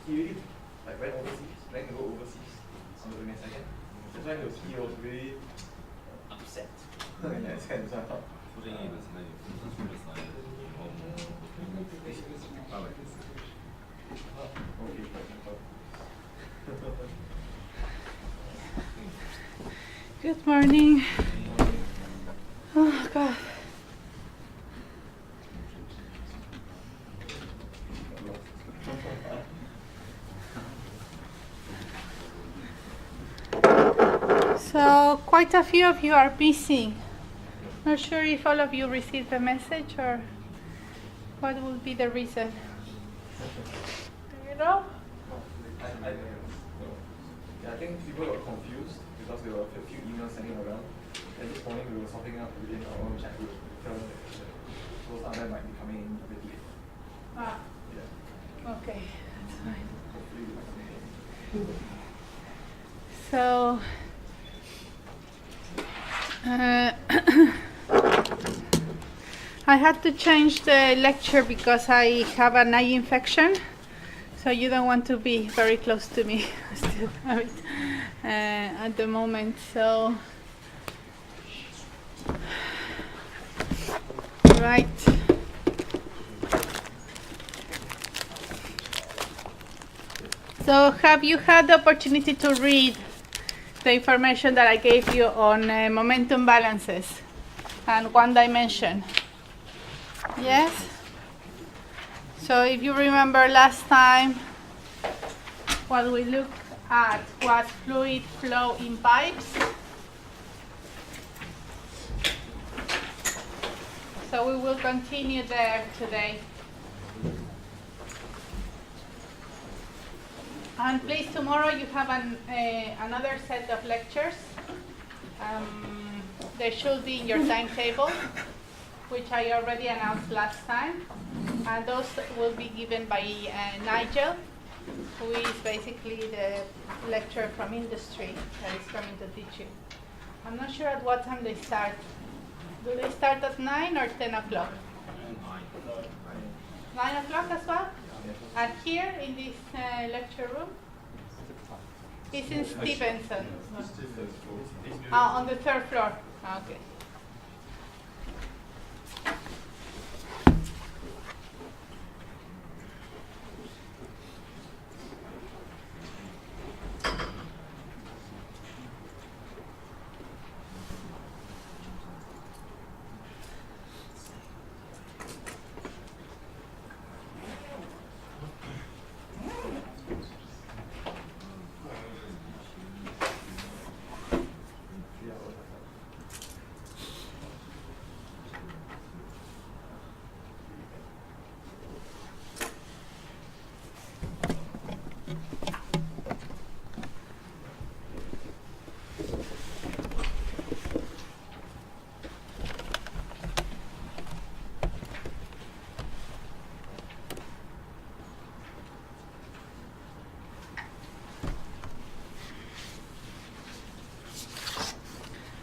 he really like went overseas, planning to go overseas on the 22nd. That's why he was really upset in that sense. Good morning. Oh God. So quite a few of you are missing. Not sure if all of you received the message or what will be the reason. Do you know? I think people got confused because there were a few emails sending around. And this morning we were sorting out within our own chat group. So some of them might be coming in a bit late. Ah. Yeah. Okay, that's fine. Hopefully we might come in. So, I had to change the lecture because I have an eye infection. So you don't want to be very close to me. I still have it at the moment. So, right. So have you had the opportunity to read the information that I gave you on momentum balances and one dimension? Yes? So if you remember last time, what we looked at was fluid flow in pipes. So we will continue there today. And please, tomorrow you have another set of lectures. They should be in your timetable, which I already announced last time. And those will be given by Nigel, who is basically the lecturer from industry that is coming to teach you. I'm not sure at what time they start. Do they start at 9 or 10 o'clock? 9 o'clock as well? And here in this lecture room? It's in Stevenson. On the third floor. Okay.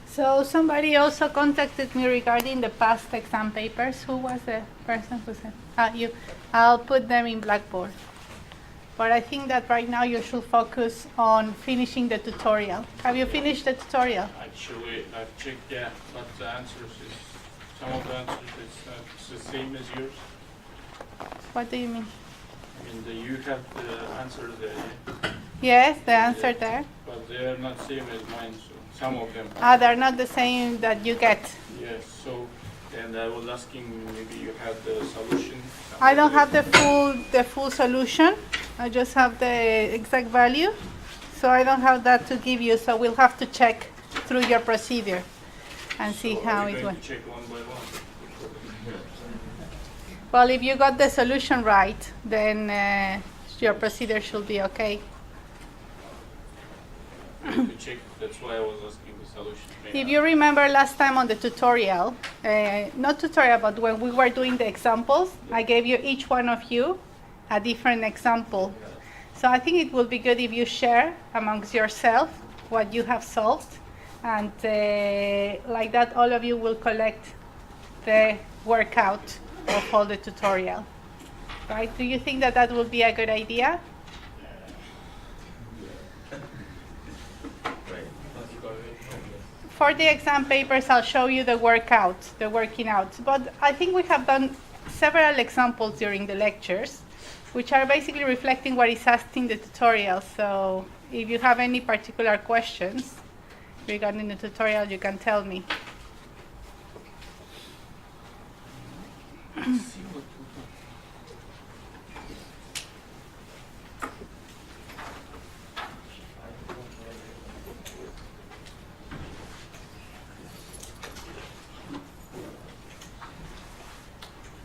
So somebody also contacted me regarding the past exam papers. Who was the person who said? You. I'll put them in Blackboard. But I think that right now you should focus on finishing the tutorial. Have you finished the tutorial? Actually, I've checked, yeah, but the answers is, some of the answers it's the same as yours. What do you mean? I mean, you have the answer there, yeah? Yes, the answer there. But they are not same as mine, so some of them. They're not the same that you get. Yes, so, and I was asking, maybe you have the solution. I don't have the full solution. I just have the exact value. So I don't have that to give you, so we'll have to check through your procedure and see how it went. Check one by one. Well, if you got the solution right, then your procedure should be okay. To check, that's why I was asking the solution. If you remember last time on the tutorial, not tutorial, but when we were doing the examples, I gave you each one of you a different example. So I think it will be good if you share amongst yourself what you have solved, and like that all of you will collect the workout of all the tutorial. Right? Do you think that that would be a good idea? for the exam papers, I'll show you the working out. But I think we have done several examples during the lectures, which are basically reflecting what is asked in the tutorial. So if you have any particular questions regarding the tutorial, you can tell me.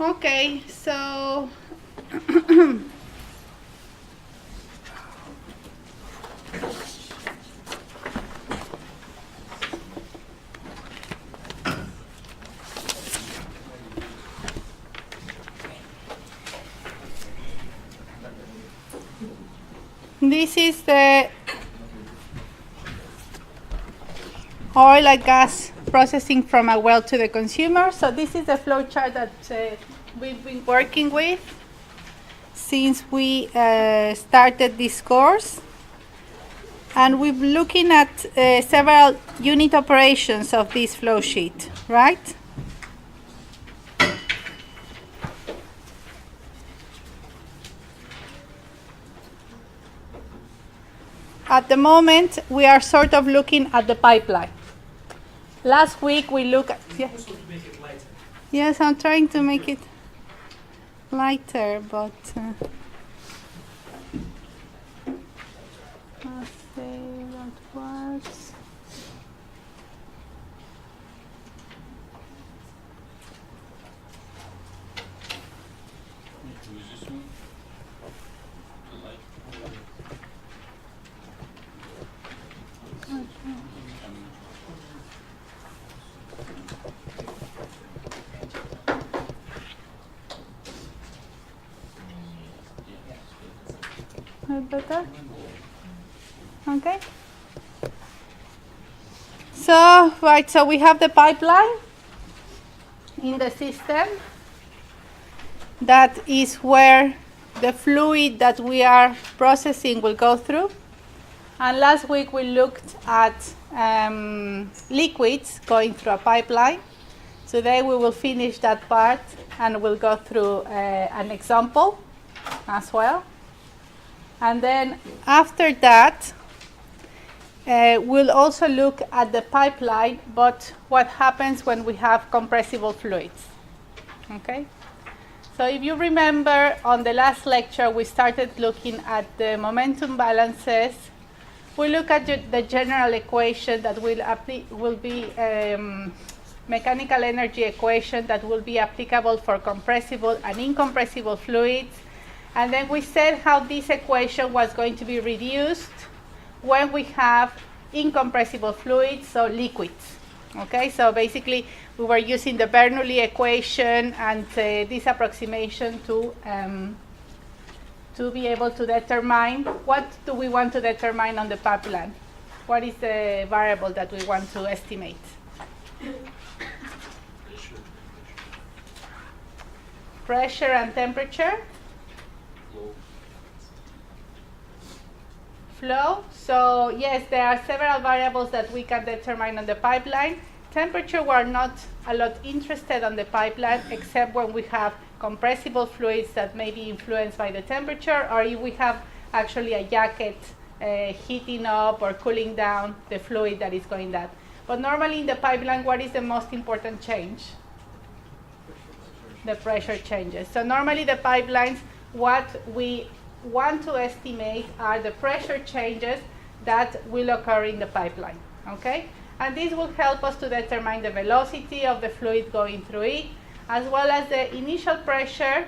Okay, so this is the oil and gas processing from a well to the consumer. So this is the flow chart that we've been working with since we started this course. And we're looking at several unit operations of this flow sheet, right? At the moment, we are sort of looking at the pipeline. Last week we looked at... Yes, I'm trying to make it lighter, but... let's see, that works. Better? Okay. So, right, so we have the pipeline in the system. That is where the fluid that we are processing will go through. And last week we looked at liquids going through a pipeline. Today we will finish that part and we'll go through an example as well. And then after that, we'll also look at the pipeline, but what happens when we have compressible fluids. Okay? So if you remember, on the last lecture, we started looking at the momentum balances. We look at the general equation that will be mechanical energy equation that will be applicable for compressible and incompressible fluids. And then we said how this equation was going to be reduced when we have incompressible fluids, so liquids. Okay, so basically we were using the Bernoulli equation and this approximation to be able to determine what do we want to determine on the pipeline. What is the variable that we want to estimate? Pressure and temperature. Flow. So yes, there are several variables that we can determine on the pipeline. Temperature, we're not a lot interested on the pipeline, except when we have compressible fluids that may be influenced by the temperature, or if we have actually a jacket heating up or cooling down the fluid that is going down. But normally in the pipeline, what is the most important change? The pressure changes. So normally the pipelines, what we want to estimate are the pressure changes that will occur in the pipeline, okay? And this will help us to determine the velocity of the fluid going through it, as well as the initial pressure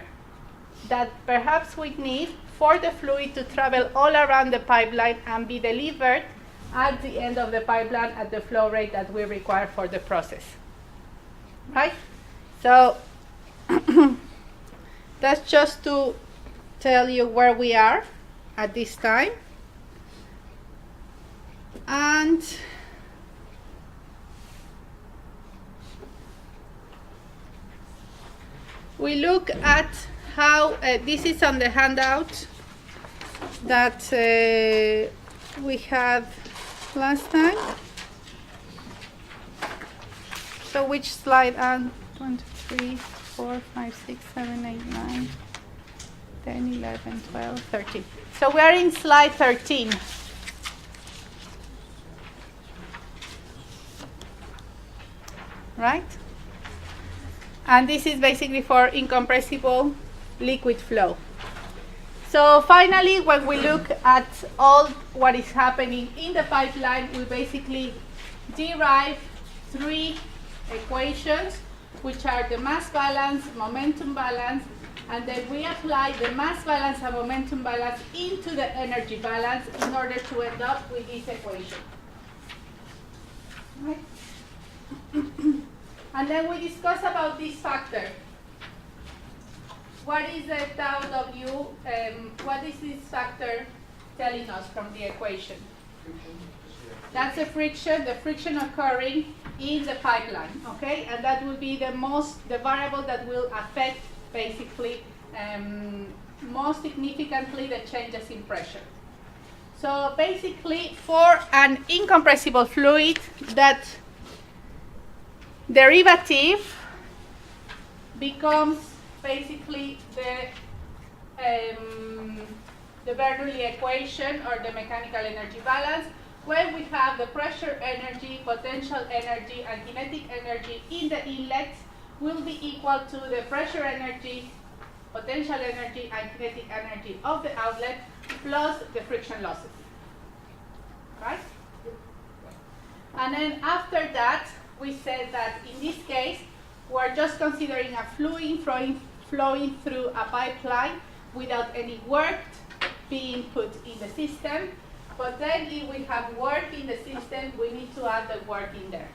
that perhaps we need for the fluid to travel all around the pipeline and be delivered at the end of the pipeline at the flow rate that we require for the process, right? So that's just to tell you where we are at this time. And we look at how, this is on the handout that we had last time. So which slide? 1, 2, 3, 4, 5, 6, 7, 8, 9, 10, 11, 12, 13. So we are in slide 13. Right? And this is basically for incompressible liquid flow. So finally, when we look at all what is happening in the pipeline, we basically derive 3 equations, which are the mass balance, momentum balance, and then we apply the mass balance and momentum balance into the energy balance in order to end up with this equation. Right? And then we discuss about this factor. What is the tau W? What is this factor telling us from the equation? That's the friction occurring in the pipeline, okay? And that will be the variable that will affect basically most significantly the changes in pressure. So basically for an incompressible fluid, that derivative becomes basically the Bernoulli equation, or the mechanical energy balance, where we have the pressure energy, potential energy, and kinetic energy in the inlet will be equal to the pressure energy, potential energy, and kinetic energy of the outlet plus the friction losses. Right? And then after that, we said that in this case, we're just considering a fluid flowing through a pipeline without any work being put in the system. But then if we have work in the system, we need to add the work in there.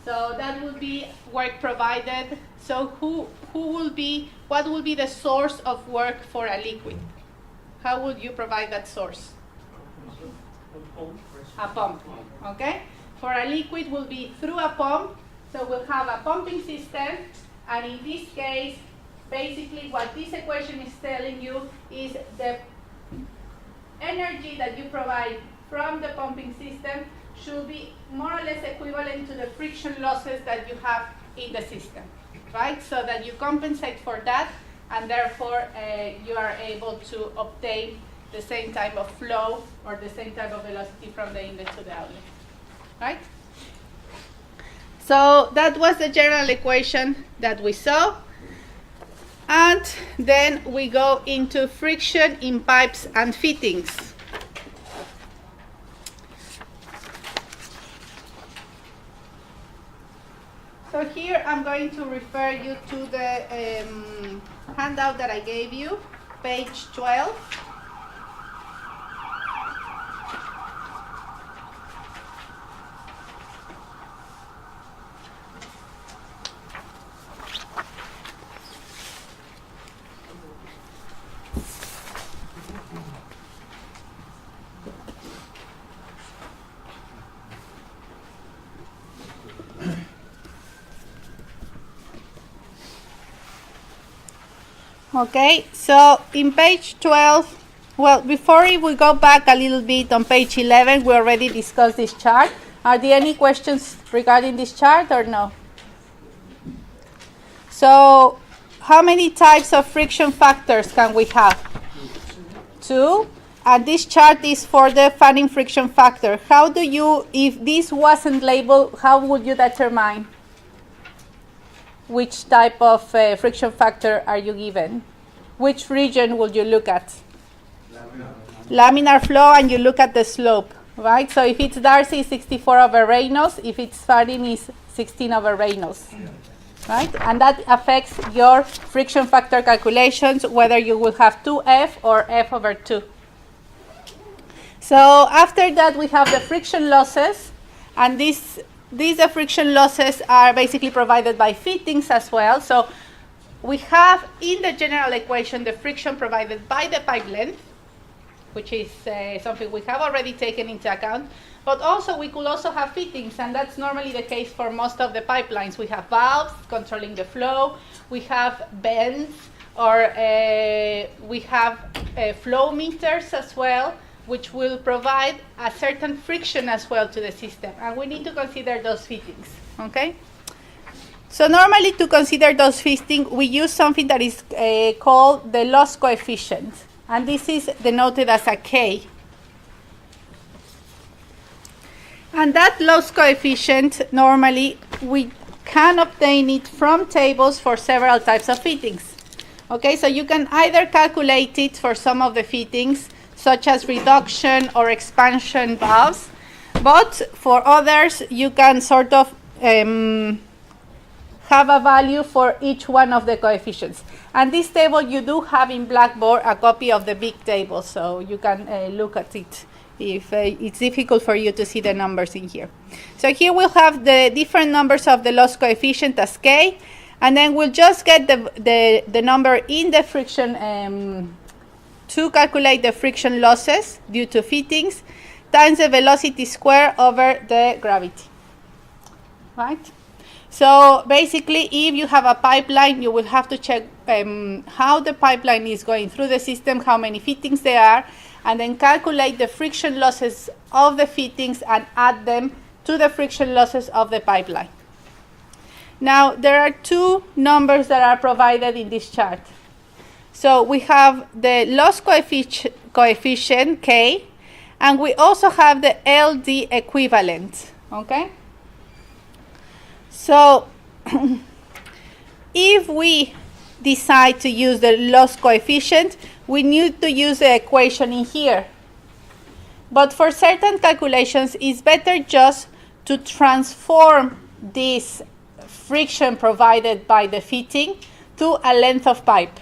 So that will be work provided. So what will be the source of work for a liquid? How would you provide that source? A pump, okay? For a liquid will be through a pump. So we'll have a pumping system, and in this case, basically what this equation is telling you is the energy that you provide from the pumping system should be more or less equivalent to the friction losses that you have in the system, right? So that you compensate for that, and therefore you are able to obtain the same type of flow or the same type of velocity from the inlet to the outlet, right? So that was the general equation that we saw. And then we go into friction in pipes and fittings. So here I'm going to refer you to the handout that I gave you, page 12. Okay, so in page 12, well, before we go back a little bit on page 11, we already discussed this chart. Are there any questions regarding this chart or no? So, how many types of friction factors can we have? 2. And this chart is for the fanning friction factor. How do you, if this wasn't labeled, how would you determine which type of friction factor are you given? Which region would you look at? Laminar flow, and you look at the slope, right? So if it's Darcy, it's 64 over Reynolds. If it's Farin, it's 16 over Reynolds, right? And that affects your friction factor calculations, whether you will have 2F or F over 2. So after that, we have the friction losses, and these friction losses are basically provided by fittings as well. So we have in the general equation the friction provided by the pipe length, which is something we have already taken into account. But also we could also have fittings, and that's normally the case for most of the pipelines. We have valves controlling the flow, we have bends, or we have flow meters as well, which will provide a certain friction as well to the system. And we need to consider those fittings. Okay? So normally to consider those fittings, we use something that is called the loss coefficient. And this is denoted as a K. And that loss coefficient, normally, we can obtain it from tables for several types of fittings. Okay, so you can either calculate it for some of the fittings, such as reduction or expansion valves, but for others, you can sort of have a value for each one of the coefficients. And this table, you do have in Blackboard a copy of the big table, so you can look at it if it's difficult for you to see the numbers in here. So here we'll have the different numbers of the loss coefficient as K, and then we'll just get the number in the friction to calculate the friction losses due to fittings times the velocity square over the gravity, right? So basically, if you have a pipeline, you will have to check how the pipeline is going through the system, how many fittings there are, and then calculate the friction losses of the fittings and add them to the friction losses of the pipeline. Now, there are two numbers that are provided in this chart. So we have the loss coefficient, K, and we also have the LD equivalent, okay? So if we decide to use the loss coefficient, we need to use the equation in here. But for certain calculations, it's better just to transform this friction provided by the fitting to a length of pipe.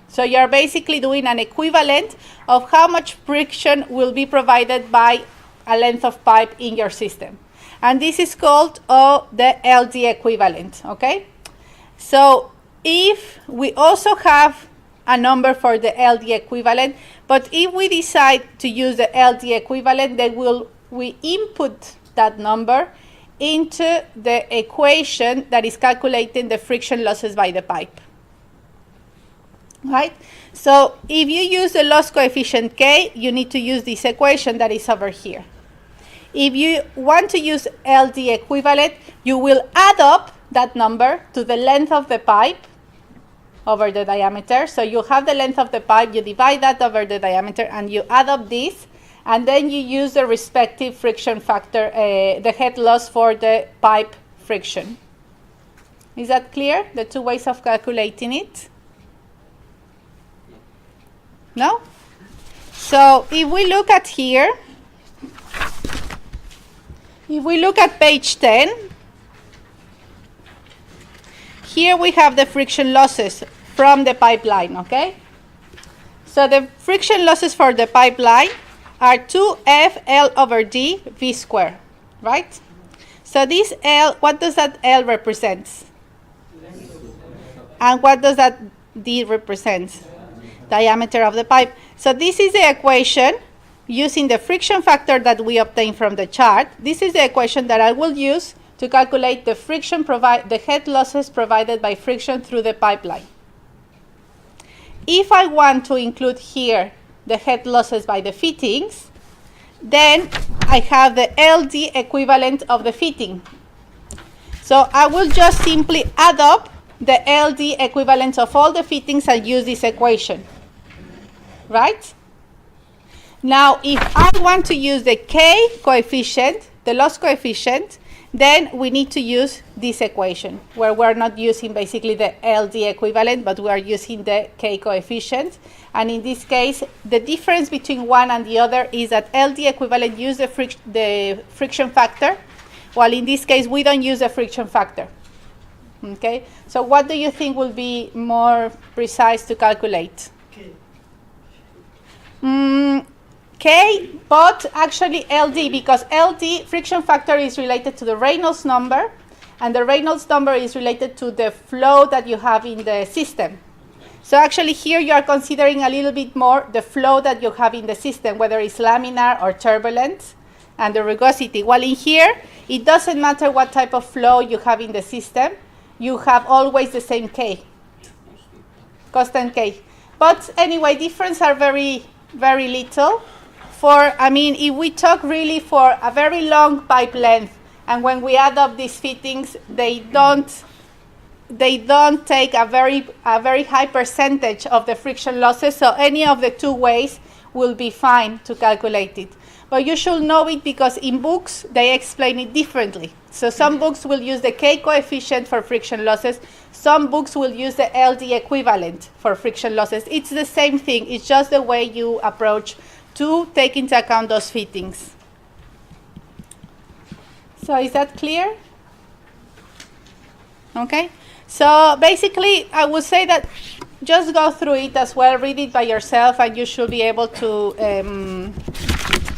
So you're basically doing an equivalent of how much friction will be provided by a length of pipe in your system. And this is called the LD equivalent, okay? So if we also have a number for the LD equivalent, but if we decide to use the LD equivalent, then we input that number into the equation that is calculating the friction losses by the pipe, right? So if you use the loss coefficient K, you need to use this equation that is over here. If you want to use LD equivalent, you will add up that number to the length of the pipe over the diameter. So you have the length of the pipe, you divide that over the diameter, and you add up this, and then you use the respective friction factor, the head loss for the pipe friction. Is that clear? The two ways of calculating it? No? So if we look at here, if we look at page 10, here we have the friction losses from the pipeline, okay? So the friction losses for the pipeline are 2F L over D V squared, right? So this L, what does that L represent? And what does that D represent? Diameter of the pipe. So this is the equation using the friction factor that we obtained from the chart. This is the equation that I will use to calculate the friction the head losses provided by friction through the pipeline. If I want to include here the head losses by the fittings, then I have the LD equivalent of the fitting. So I will just simply add up the LD equivalent of all the fittings and use this equation, right? Now, if I want to use the K coefficient, the loss coefficient, then we need to use this equation, where we're not using basically the LD equivalent, but we are using the K coefficient. And in this case, the difference between one and the other is that LD equivalent use the friction factor, while in this case, we don't use the friction factor. Okay? So what do you think will be more precise to calculate? K, but actually LD, because LD friction factor is related to the Reynolds number, and the Reynolds number is related to the flow that you have in the system. So actually here you are considering a little bit more the flow that you have in the system, whether it's laminar or turbulent, and the rugosity. While in here, it doesn't matter what type of flow you have in the system, you have always the same K, constant K. But anyway, difference are very, very little. If we talk really for a very long pipe length And when we add up these fittings, they don't take a very high percentage of the friction losses, so any of the two ways will be fine to calculate it. But you should know it because in books, they explain it differently. So some books will use the K coefficient for friction losses. Some books will use the LD equivalent for friction losses. It's the same thing. It's just the way you approach to take into account those fittings. So is that clear? Okay. So basically, I would say that just go through it as well, read it by yourself, and you should be able to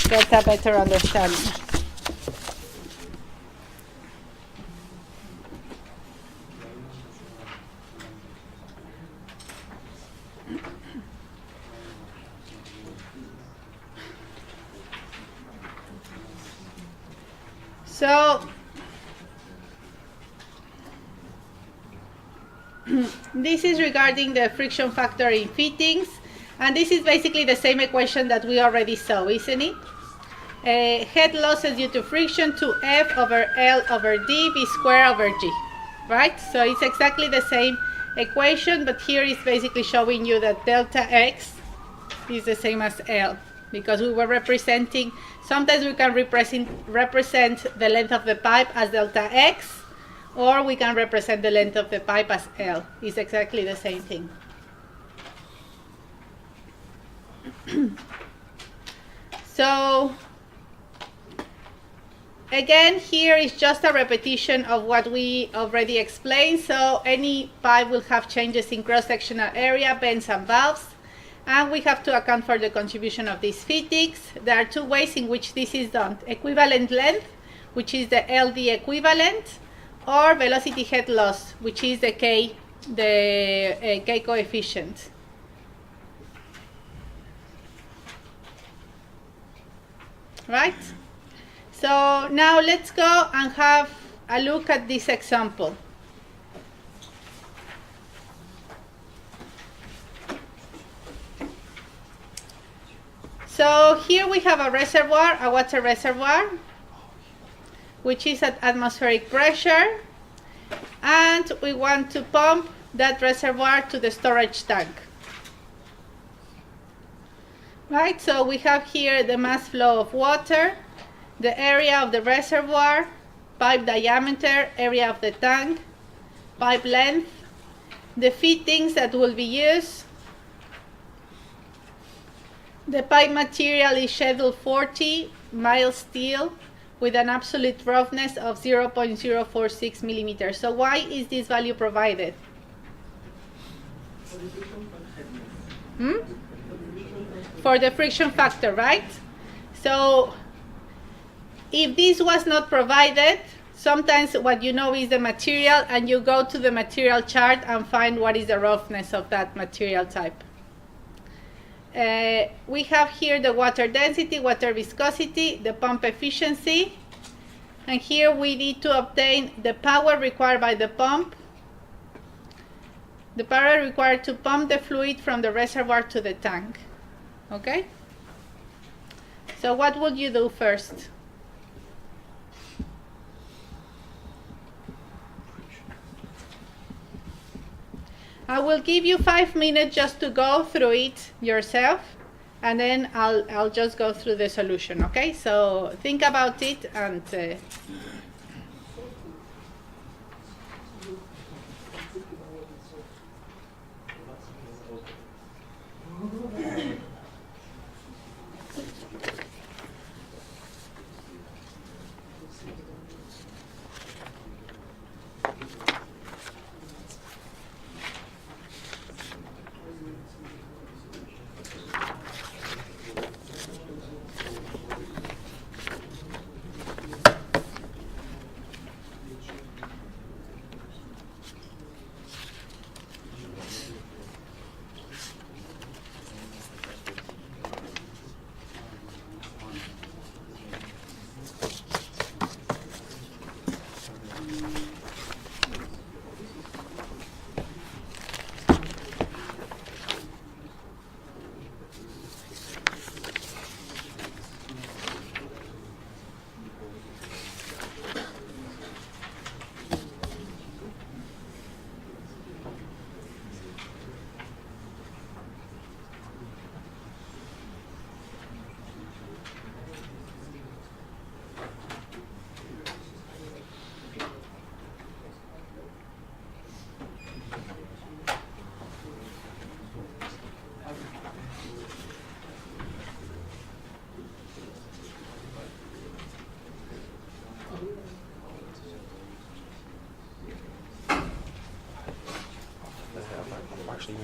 get a better understanding. So this is regarding the friction factor in fittings, and this is basically the same equation that we already saw, isn't it? Head losses due to friction to F over L over D V squared over G, right? So it's exactly the same equation, but here is basically showing you that delta X is the same as L, because we were representing, sometimes we can represent the length of the pipe as delta X, or we can represent the length of the pipe as L. It's exactly the same thing. So again, here is just a repetition of what we already explained. So any pipe will have changes in cross-sectional area, bends and valves, and we have to account for the contribution of these fittings. There are two ways in which this is done: equivalent length, which is the LD equivalent, or velocity head loss, which is the K coefficient. Right? So now let's go and have a look at this example. So here we have a reservoir, a water reservoir, which is at atmospheric pressure, and we want to pump that reservoir to the storage tank. Right, so we have here the mass flow of water, the area of the reservoir, pipe diameter, area of the tank, pipe length, the fittings that will be used. The pipe material is schedule 40 mild steel with an absolute roughness of 0.046 millimeters. So why is this value provided? For the friction factor, right? So if this was not provided, sometimes what you know is the material, and you go to the material chart and find what is the roughness of that material type. We have here the water density, water viscosity, the pump efficiency, and here we need to obtain the power required by the pump, the power required to pump the fluid from the reservoir to the tank. Okay? So what would you do first? I will give you 5 minutes just to go through it yourself, and then I'll just go through the solution, okay? So think about it and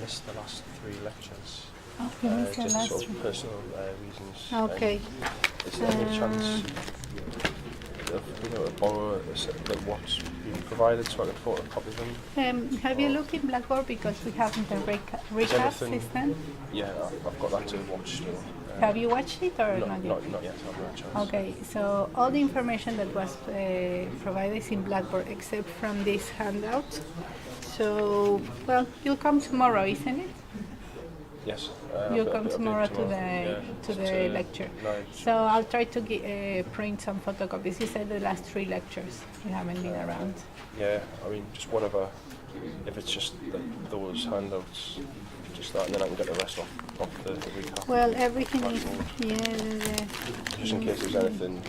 missed the last 3 lectures. Okay, missed the Just last sort three. of personal reasons. Okay. Is there any chance of borrow what's been provided so I can photocopy them? Have you looked in Blackboard because we have the recap anything- system? Yeah, I've got that to watch still. Have you watched it or not yet? Not yet, I've not had a chance. Okay, so all the information that was provided is in Blackboard except from this handout. So, well, you'll come tomorrow, isn't it? Yes. You'll I'll come be tomorrow to tomorrow. the lecture. Right. So I'll try to print some photocopies. You said the last 3 lectures you haven't been around. Yeah, I mean, just whatever. If it's just those handouts, just that, and then I can get the rest off the recap. Well, everything is, Blackboard. Just in case there's anything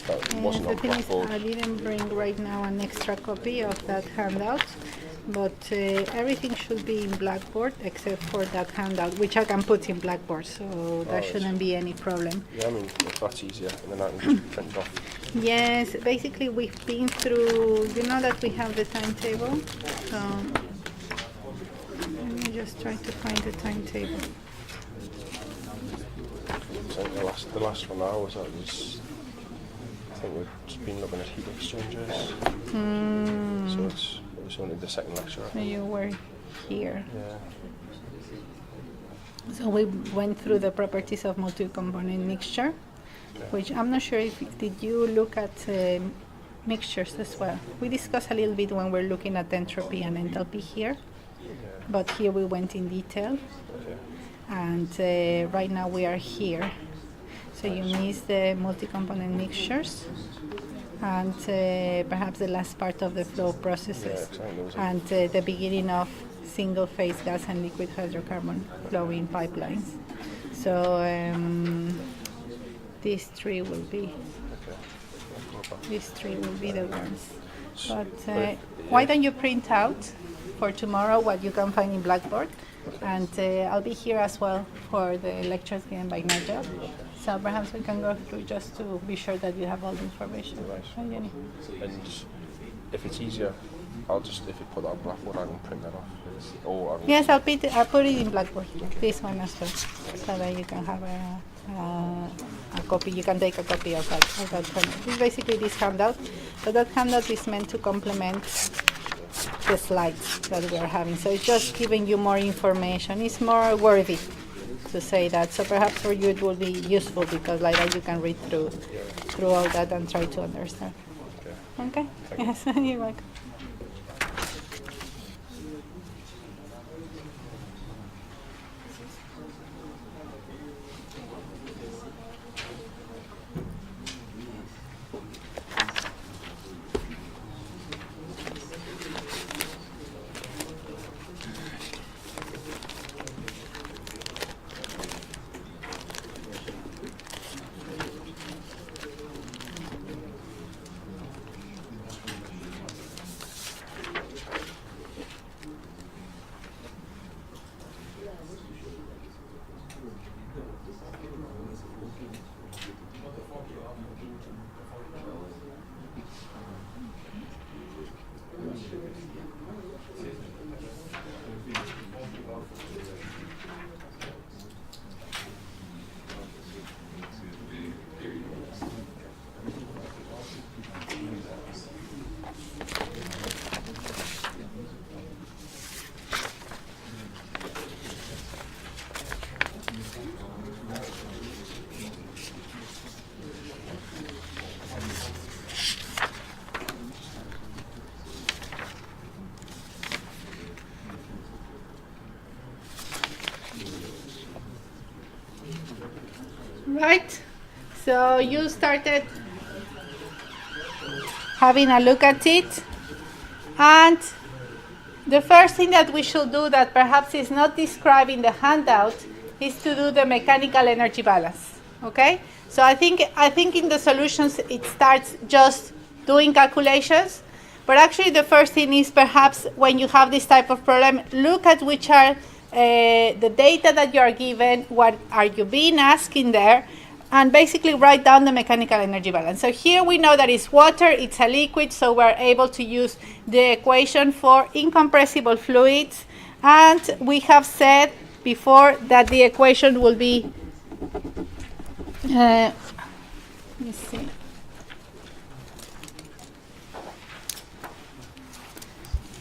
that wasn't the on thing is, Blackboard. I didn't bring right now an extra copy of that handout, but everything should be in Blackboard except for that handout, which I can put in Blackboard, so that shouldn't be any problem. Yeah, I mean, if that's easier, and then I can just print it off. Yes, basically we've been through, you know that we have the timetable, so let me just try to find the timetable. So the last one I was at was, I think we've just been looking at heat exchangers. So it was only the second lecture. I So think. you were here. Yeah. So we went through the properties of multi-component mixture, which I'm not sure if did you look at mixtures as well. We discussed a little bit when we're looking at entropy and enthalpy here, but here we went in detail. Okay. And right now we are here. So you missed the multi-component mixtures and perhaps the last part of the flow processes and the beginning of single-phase gas and liquid hydrocarbon flowing pipelines. So these 3 will be the ones. But why don't you print out for tomorrow what you can find in Blackboard? And I'll be here as well for the lectures given by Nigel. So perhaps we can go through just to be sure that you have all the information. Right. Right, Jenny? And if it's easier, I'll just, if you put that on Blackboard, I can print that off. Or I can Yes, I'll put it in Blackboard, this one as well, so that you can have a copy. You can take a copy of that handout. It's basically this handout, but that handout is meant to complement the slides that we are having. So it's just giving you more information. It's more worthy to say that. So perhaps for you it will be useful because like that you can read through all that and try to understand. Okay? Yes, you're welcome. Right, so you started having a look at it, and the first thing that we should do that perhaps is not described in the handout is to do the mechanical energy balance, okay? So I think in the solutions it starts just doing calculations, but actually the first thing is perhaps when you have this type of problem, look at which are the data that you are given, what are you being asked in there, and basically write down the mechanical energy balance. So here we know that it's water, it's a liquid, so we're able to use the equation for incompressible fluids And we have said before that the equation will be, let me see.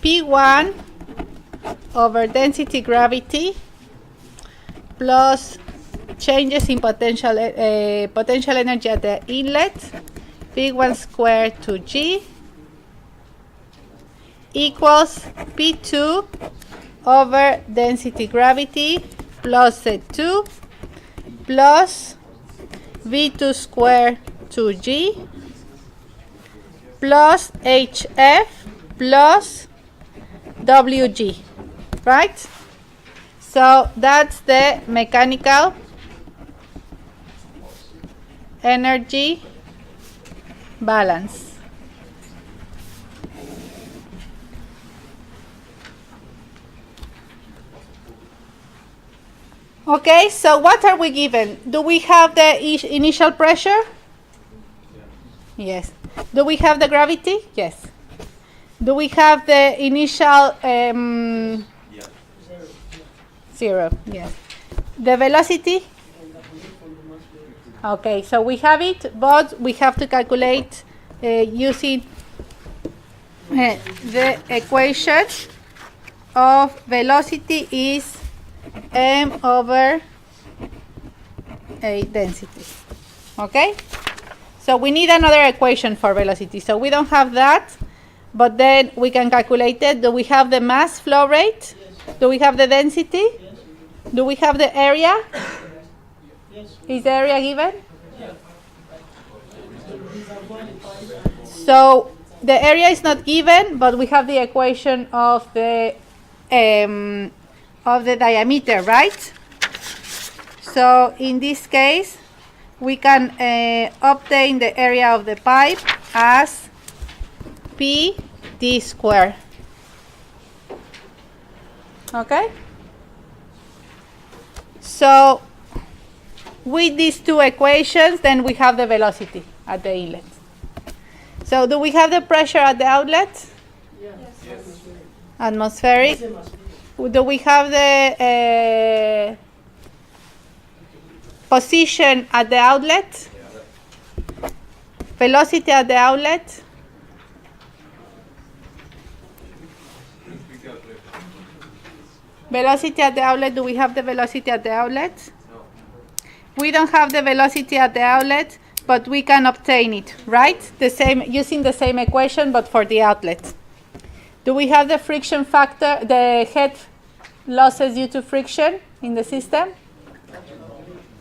P1 over density gravity plus changes in potential energy at the inlet, P1 squared to G equals P2 over density gravity plus Z2 plus V2 squared to G plus HF plus WG, right? So that's the mechanical energy balance. Okay, so what are we given? Do we have the initial pressure? Yes. Do we have the gravity? Yes. Do we have the initial zero? Yes. The velocity? Okay, so we have it, but we have to calculate using the equation of velocity is m over a density. Okay? So we need another equation for velocity. So we don't have that, but then we can calculate it. Do we have the mass flow rate? Do we have the density? Do we have the area? Is the area given? So the area is not given, but we have the equation of the diameter, right? So in this case, we can obtain the area of the pipe as P d squared. Okay? So with these two equations, then we have the velocity at the inlet. So do we have the pressure at the outlet? Yes. Atmospheric. Do we have the position at the outlet? Velocity at the outlet? Velocity at the outlet, do we have the velocity at the outlet? No. We don't have the velocity at the outlet, but we can obtain it, right? The same, using the same equation, but for the outlet. Do we have the friction factor, the head losses due to friction in the system?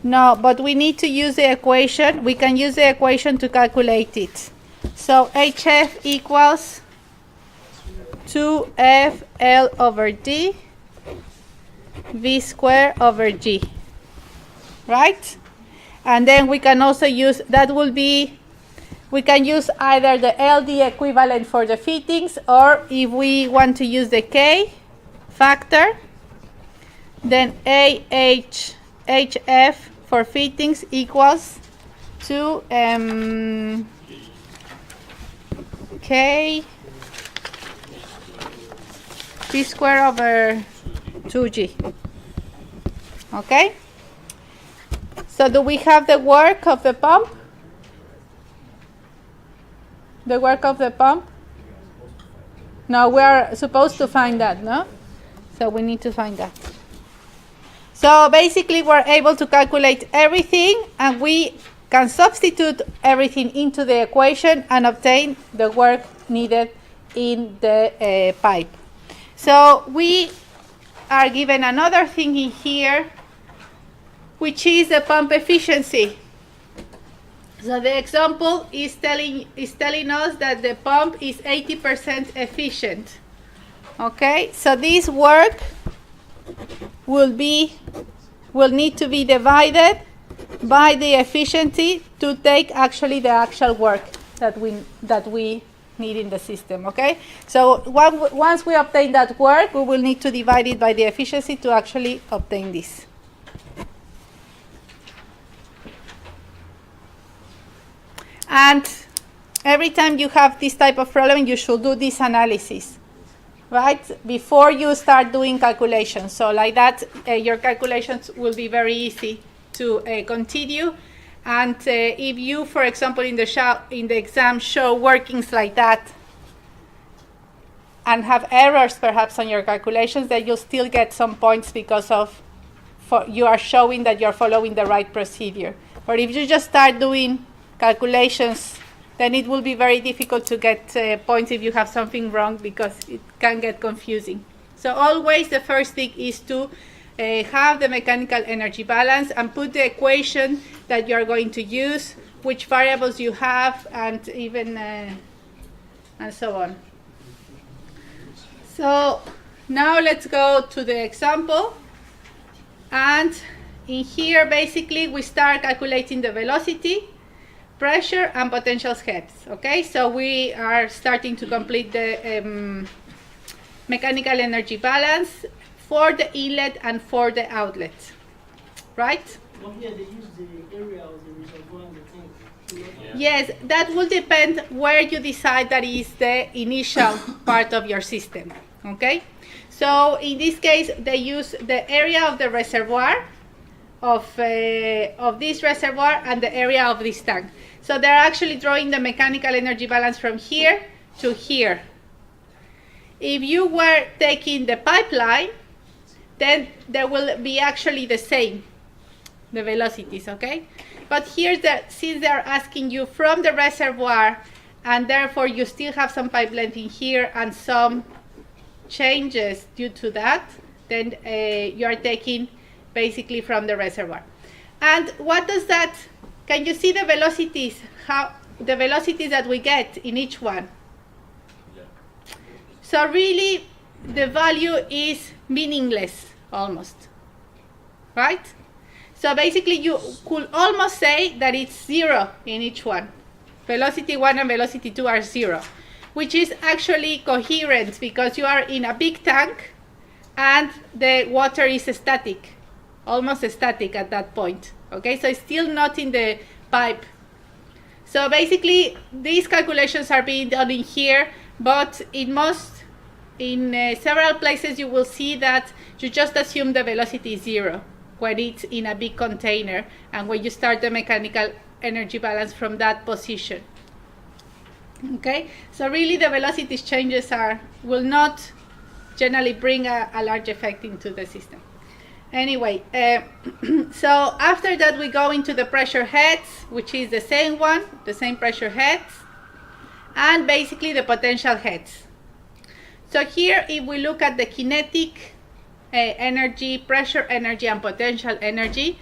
No, but we need to use the equation. We can use the equation to calculate it. So HF equals 2FL over D V squared over G, right? And then we can also use, that will be, we can use either the LD equivalent for the fittings, or if we want to use the K factor, then HF for fittings equals to K P squared over 2G. Okay? So do we have the work of the pump? The work of the pump? No, we are supposed to find that, no? So we need to find that. So basically we're able to calculate everything, and we can substitute everything into the equation and obtain the work needed in the pipe. So we are given another thing in here, which is the pump efficiency. So the example is telling us that the pump is 80% efficient. Okay, so this work will need to be divided by the efficiency to take actually the actual work that we need in the system. Okay, so once we obtain that work, we will need to divide it by the efficiency to actually obtain this. And every time you have this type of problem, you should do this analysis. right? Before you start doing calculations. So like that, your calculations will be very easy to continue. And if you, for example, in the exam show workings like that and have errors perhaps on your calculations, then you'll still get some points because of you are showing that you're following the right procedure. Or if you just start doing calculations, then it will be very difficult to get points if you have something wrong, because it can get confusing. So always the first thing is to have the mechanical energy balance and put the equation that you are going to use, which variables you have, and even and so on. So now let's go to the example. And in here, basically, we start calculating the velocity, pressure, and potential heads. Okay, so we are starting to complete the mechanical energy balance for the inlet and for the outlet, right? Well, here they use the area of the reservoir and the tank. Yeah. Yes, that will depend where you decide that is the initial part of your system, okay? So in this case, they use the area of the reservoir, of this reservoir, and the area of this tank. So they're actually drawing the mechanical energy balance from here to here. If you were taking the pipeline, then there will be actually the same, the velocities, okay? But here, since they're asking you from the reservoir, and therefore you still have some pipe length in here and some changes due to that, then you are taking basically from the reservoir. And what does that, can you see the velocities, how the velocities that we get in each one? Yeah. So really, the value is meaningless, almost, right? So basically, you could almost say that it's 0 in each one. Velocity 1 and velocity 2 are 0, which is actually coherent because you are in a big tank and the water is static, almost static at that point. Okay, so it's still not in the pipe. So basically, these calculations are being done in here, but in several places you will see that you just assume the velocity is 0 when it's in a big container and when you start the mechanical energy balance from that position. Okay, so really the velocity changes will not generally bring a large effect into the system. Anyway, so after that we go into the pressure heads, which is the same one, the same pressure heads, and basically the potential heads. So here, if we look at the kinetic energy, pressure energy, and potential energy,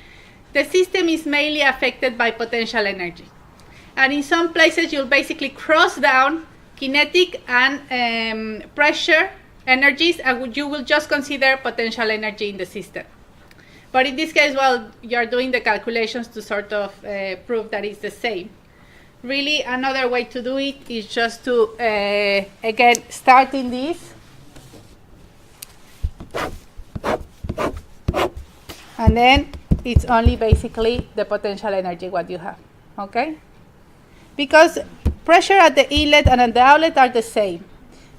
the system is mainly affected by potential energy. And in some places, you'll basically cross down kinetic and pressure energies, and you will just consider potential energy in the system. But in this case, well, you're doing the calculations to sort of prove that it's the same. Really, another way to do it is just to, again, start in this. And then it's only basically the potential energy what you have, okay? Because pressure at the inlet and at the outlet are the same.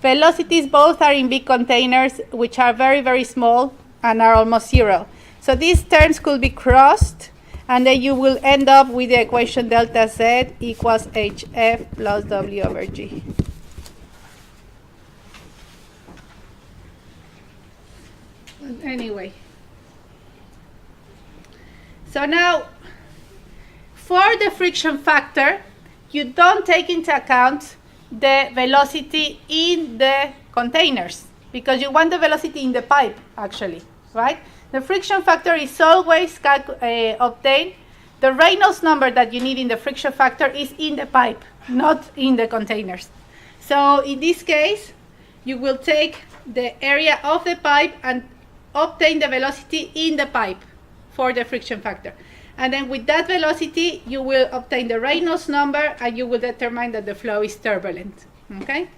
Velocities both are in big containers, which are very, very small and are almost 0. So these terms could be crossed, and then you will end up with the equation delta Z equals HF plus W over G. Anyway. So now, for the friction factor, you don't take into account the velocity in the containers, because you want the velocity in the pipe, actually, right? The friction factor is always obtained. The Reynolds number that you need in the friction factor is in the pipe, not in the containers. So in this case, you will take the area of the pipe and obtain the velocity in the pipe for the friction factor. And then with that velocity, you will obtain the Reynolds number, and you will determine that the flow is turbulent, okay?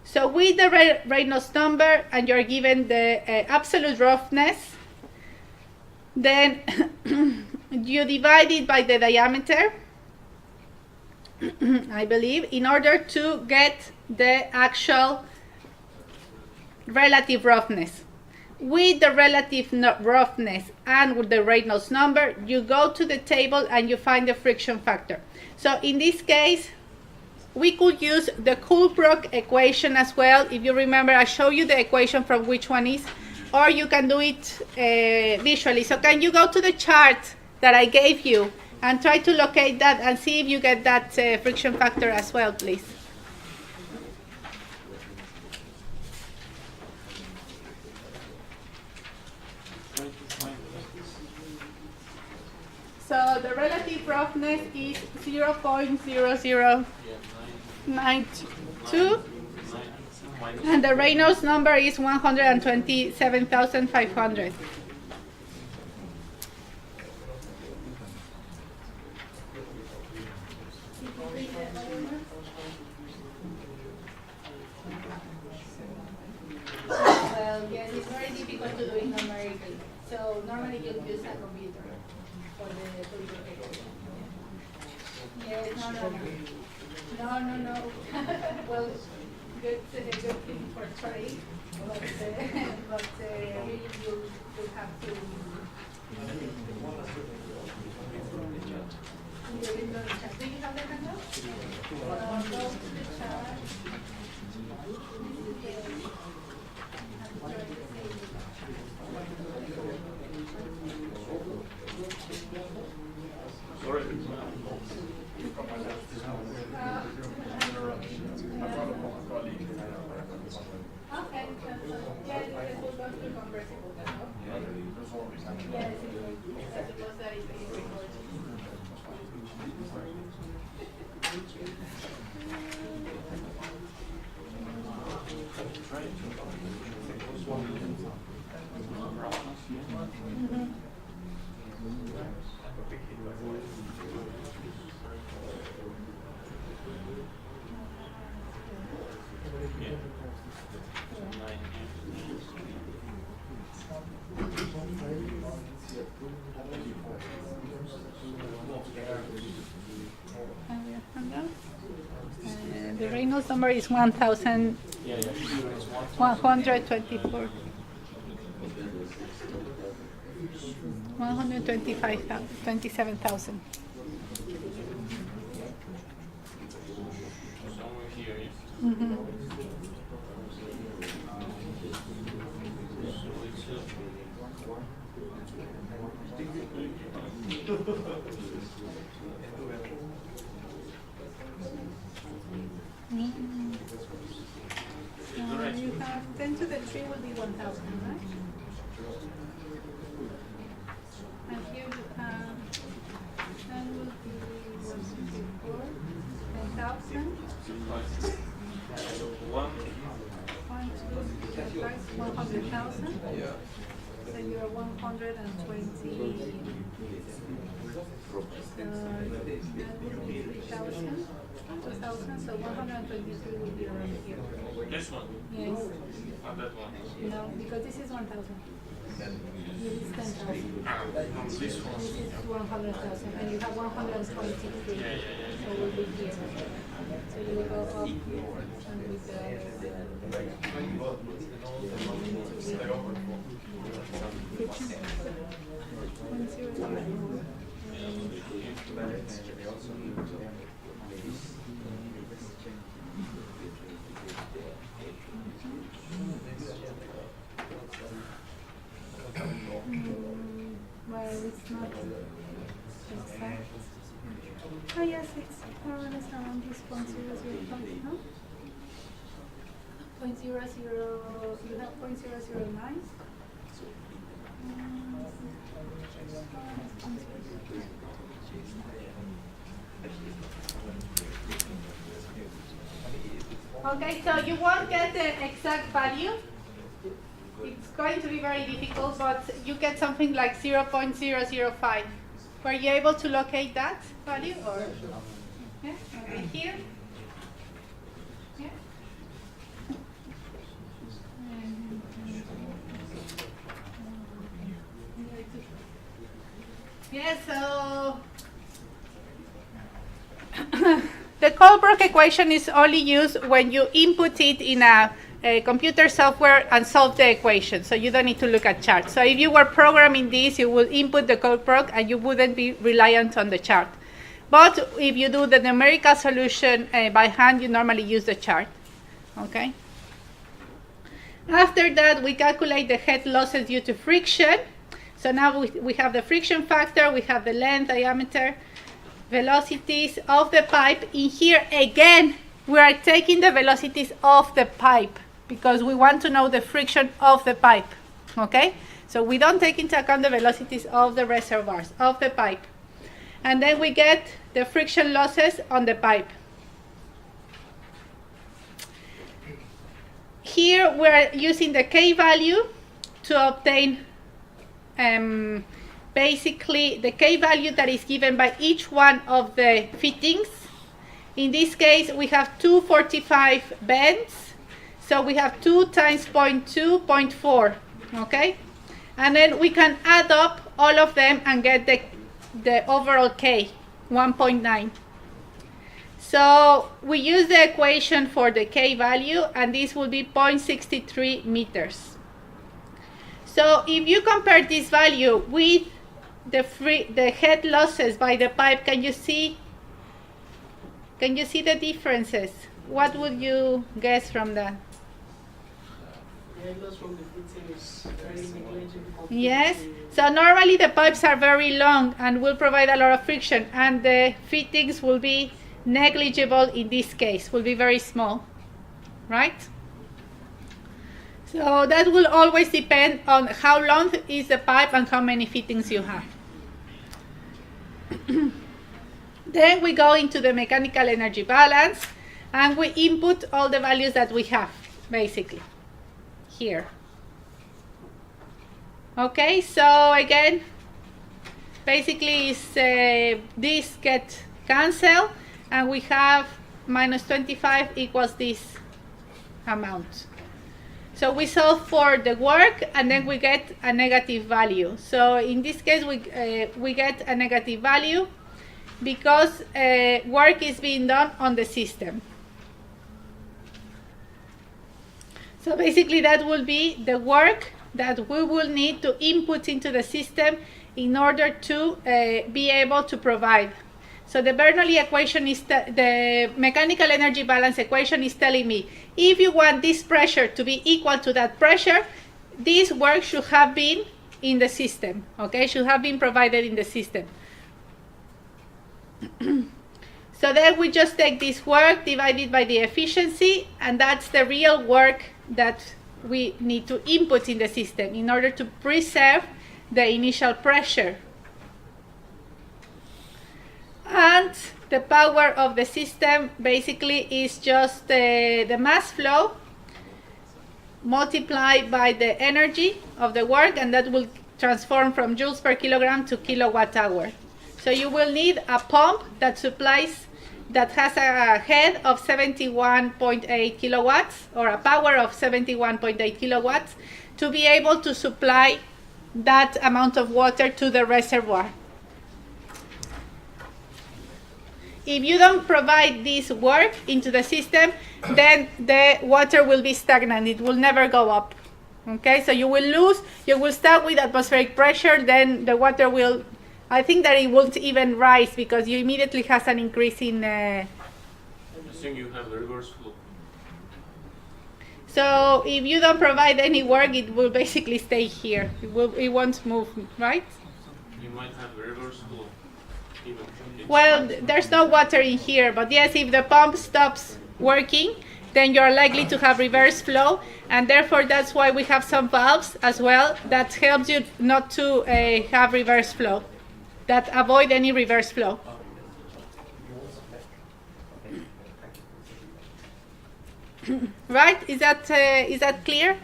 So with the Reynolds number, and you're given the absolute roughness, then you divide it by the diameter, I believe, in order to get the actual relative roughness. With the relative roughness and with the Reynolds number, you go to the table and you find the friction factor. So in this case, we could use the Coulbrook equation as well. If you remember, I showed you the equation from which one is, or you can do it visually. So can you go to the chart that I gave you and try to locate that and see if you get that friction factor as well, please? So the relative roughness is 0.0092, and the Reynolds number is 127,500. Well, yes, it's very difficult to do it numerically. So normally you'll use a computer. Yes, no. Well, good thing for trying, but really you have to. Do you have the handout? Go to the chart. Okay, yeah, it will go to conversible. Yes, it will. I suppose that is being recorded. The Reynolds number is 1,124. 127,000. Somewhere here, yes. Mm-hmm. You have 10 to the 3 will be 1,000, right? And here you have 10 will be 154, 10,000. 1, 2, 100,000. Then you are 120. 3,000, 2,000, so 123 will be around here. This one? Yes. Not that one. No, because this is 1,000. This is 10,000. This one. This is 100,000, and you have 123. Yeah. So we'll be here. So you will go up and with the. Well, it's not exact. Oh yes, it's more or less around this 0.005, no? 0.00, you have 0.009? Okay, so you won't get the exact value. It's going to be very difficult, but you get something like 0.005. Were you able to locate that value? Or yeah, okay, here. Yeah. Yeah, so the Coulbrook equation is only used when you input it in a computer software and solve the equation. So you don't need to look at charts. So if you were programming this, you will input the code proc and you wouldn't be reliant on the chart. But if you do the numerical solution by hand, you normally use the chart. Okay. After that, we calculate the head losses due to friction. So now we have the friction factor, we have the length, diameter, velocities of the pipe. In here, again, we are taking the velocities of the pipe because we want to know the friction of the pipe. Okay? So we don't take into account the velocities of the reservoirs, of the pipe. And then we get the friction losses on the pipe. Here we're using the K value to obtain basically the K value that is given by each one of the fittings. In this case, we have 245 bends. So we have 2 times 0.2, 0.4, okay? And then we can add up all of them and get the overall K, 1.9. So we use the equation for the K value, and this will be 0.63 meters. So if you compare this value with the head losses by the pipe, can you see the differences? What would you guess from that? The head loss from the fitting is very negligible. Yes. So normally the pipes are very long and will provide a lot of friction, and the fittings will be negligible in this case, will be very small, right? So that will always depend on how long is the pipe and how many fittings you have. Then we go into the mechanical energy balance and we input all the values that we have, basically, here. Okay, so again, basically this gets cancelled and we have minus 25 equals this amount. So we solve for the work and then we get a negative value. So in this case we get a negative value because work is being done on the system. So basically that will be the work that we will need to input into the system in order to be able to provide. So the Bernoulli equation is the mechanical energy balance equation is telling me if you want this pressure to be equal to that pressure, this work should have been in the system, okay? Should have been provided in the system. So then we just take this work divided by the efficiency, and that's the real work that we need to input in the system in order to preserve the initial pressure. And the power of the system basically is just the mass flow multiplied by the energy of the work, and that will transform from joules per kilogram to kilowatt hour. So you will need a pump that has a head of 71.8 kilowatts or a power of 71.8 kilowatts to be able to supply that amount of water to the reservoir. If you don't provide this work into the system, then the water will be stagnant. It will never go up. Okay, so you will start with atmospheric pressure, then the water will, I think that it won't even rise because you immediately has an increase in... I think you have the reverse flow. So if you don't provide any work, it will basically stay here. It won't move, right? You might have the reverse flow. Well, there's no water in here, but yes, if the pump stops working, then you're likely to have reverse flow, and therefore that's why we have some valves as well that helps you not to have reverse flow, that avoid any reverse flow. Right? Is that clear?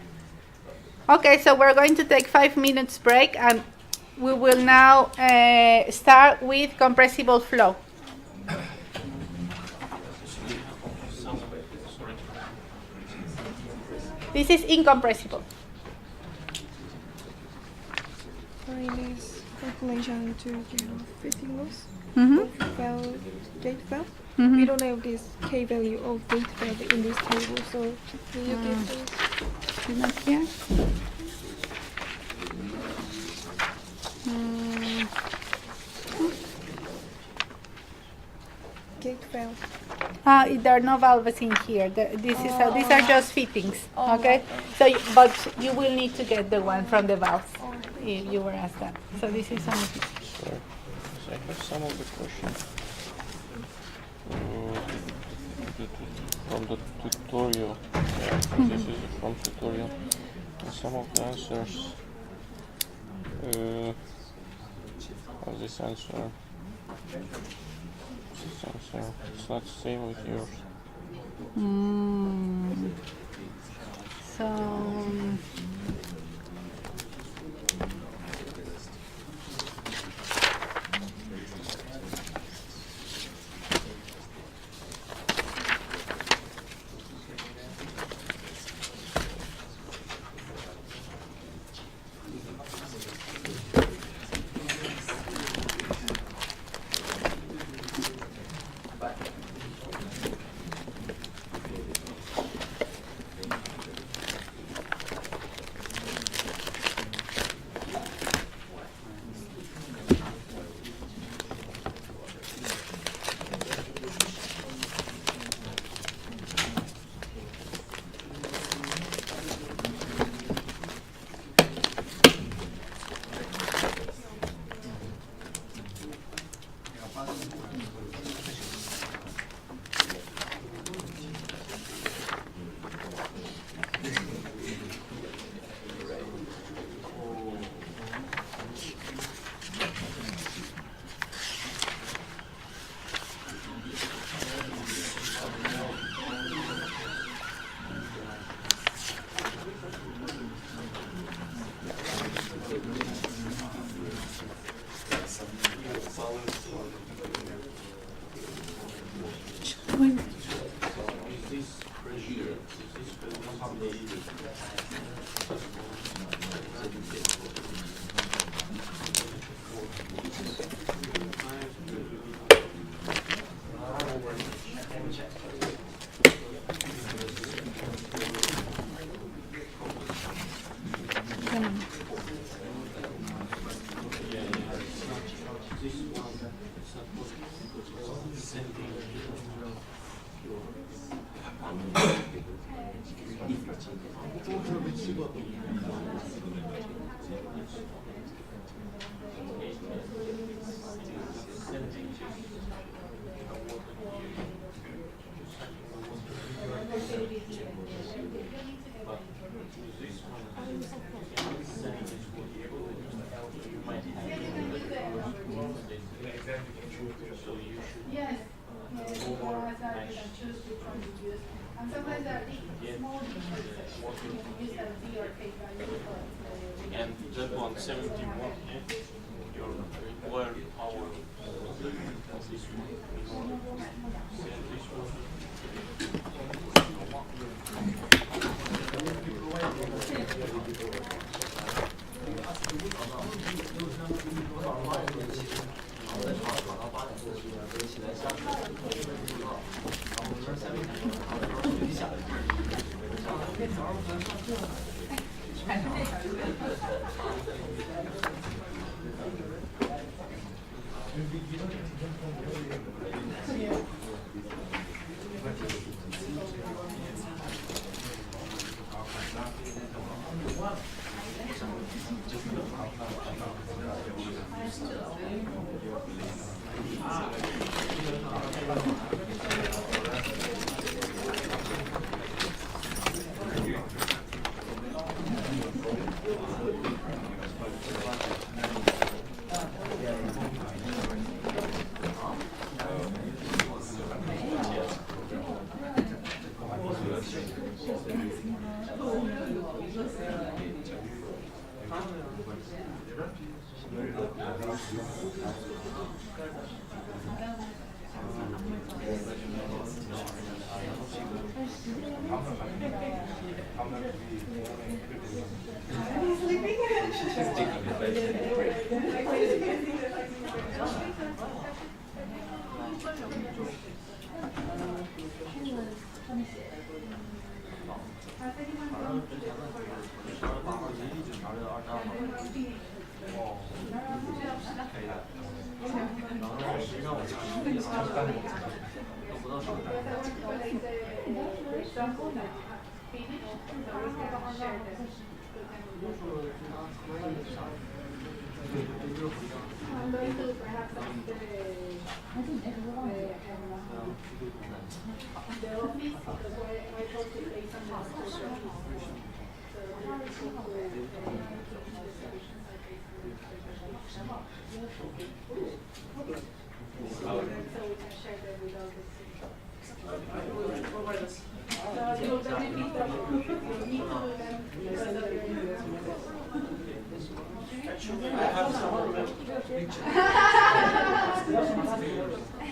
Okay, so we're going to take 5 minutes break, and we will now start with compressible flow. This is incompressible. Find this calculation to get fitting loss. valve, gate valve. Mhm. We don't have this K value of gate valve in this table, so will you give this? Is that here? Mm, Gate valve. there are no valves in here. These are just fittings. Oh, Okay. So, but you will need to get the one from the valves if you were asked that. So this is only fittings. Sorry. So I have some of the questions from the tutorial. Yeah, this is from tutorial. And some of the answers. This answer. This answer. It's not the same with yours. So. And that one, 71, yeah? Your required power of this one.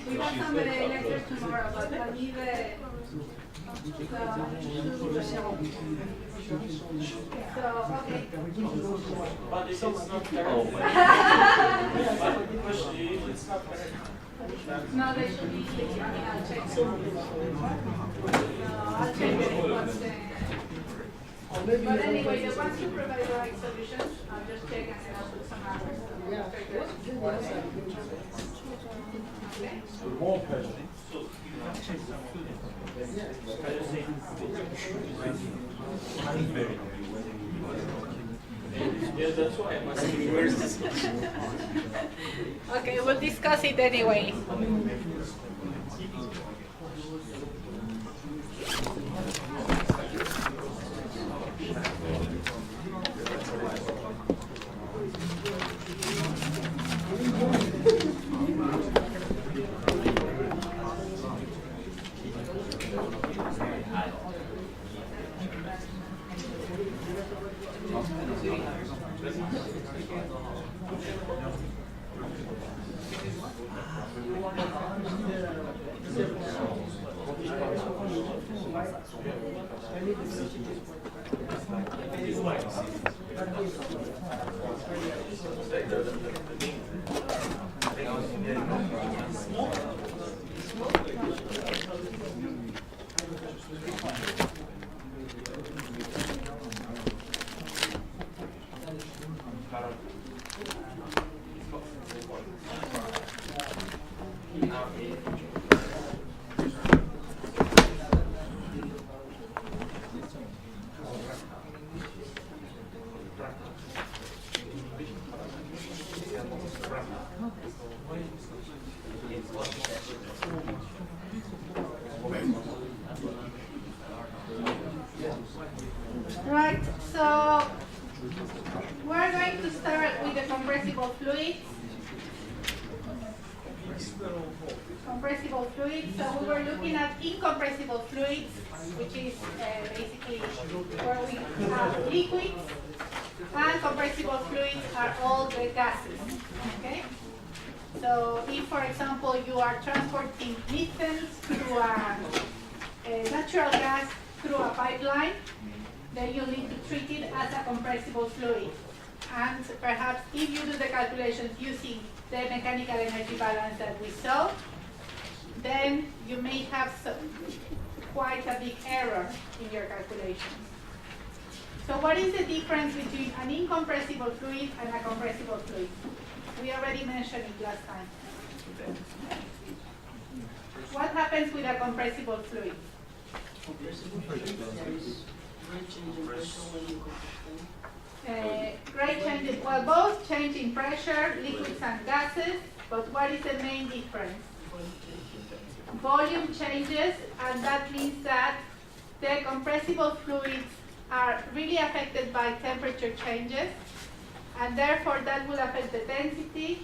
We have somebody lecture tomorrow, but I need so, okay. But it's not correct. It's not correct. No, they should be, I'll check. No, I'll check what's the... But anyway, the ones who provide the right solutions, I'll just check and then I'll put some hours. Okay? More pressure. Yeah, that's why I'm asking where's this. Okay, we'll discuss it anyway. Right, so we're going to start with the compressible fluids. Compressible fluids, so we were looking at incompressible fluids, which is basically where we have liquids, and compressible fluids are all the gases, okay? So if, for example, you are transporting methane through a natural gas through a pipeline, then you need to treat it as a compressible fluid. And perhaps if you do the calculations using the mechanical energy balance that we saw, then you may have quite a big error in your calculations. So what is the difference between an incompressible fluid and a compressible fluid? We already mentioned it last time. What happens with a compressible fluid? Great change in, well, both change in pressure, liquids and gases, but what is the main difference? Volume changes, and that means that the compressible fluids are really affected by temperature changes, and therefore that will affect the density,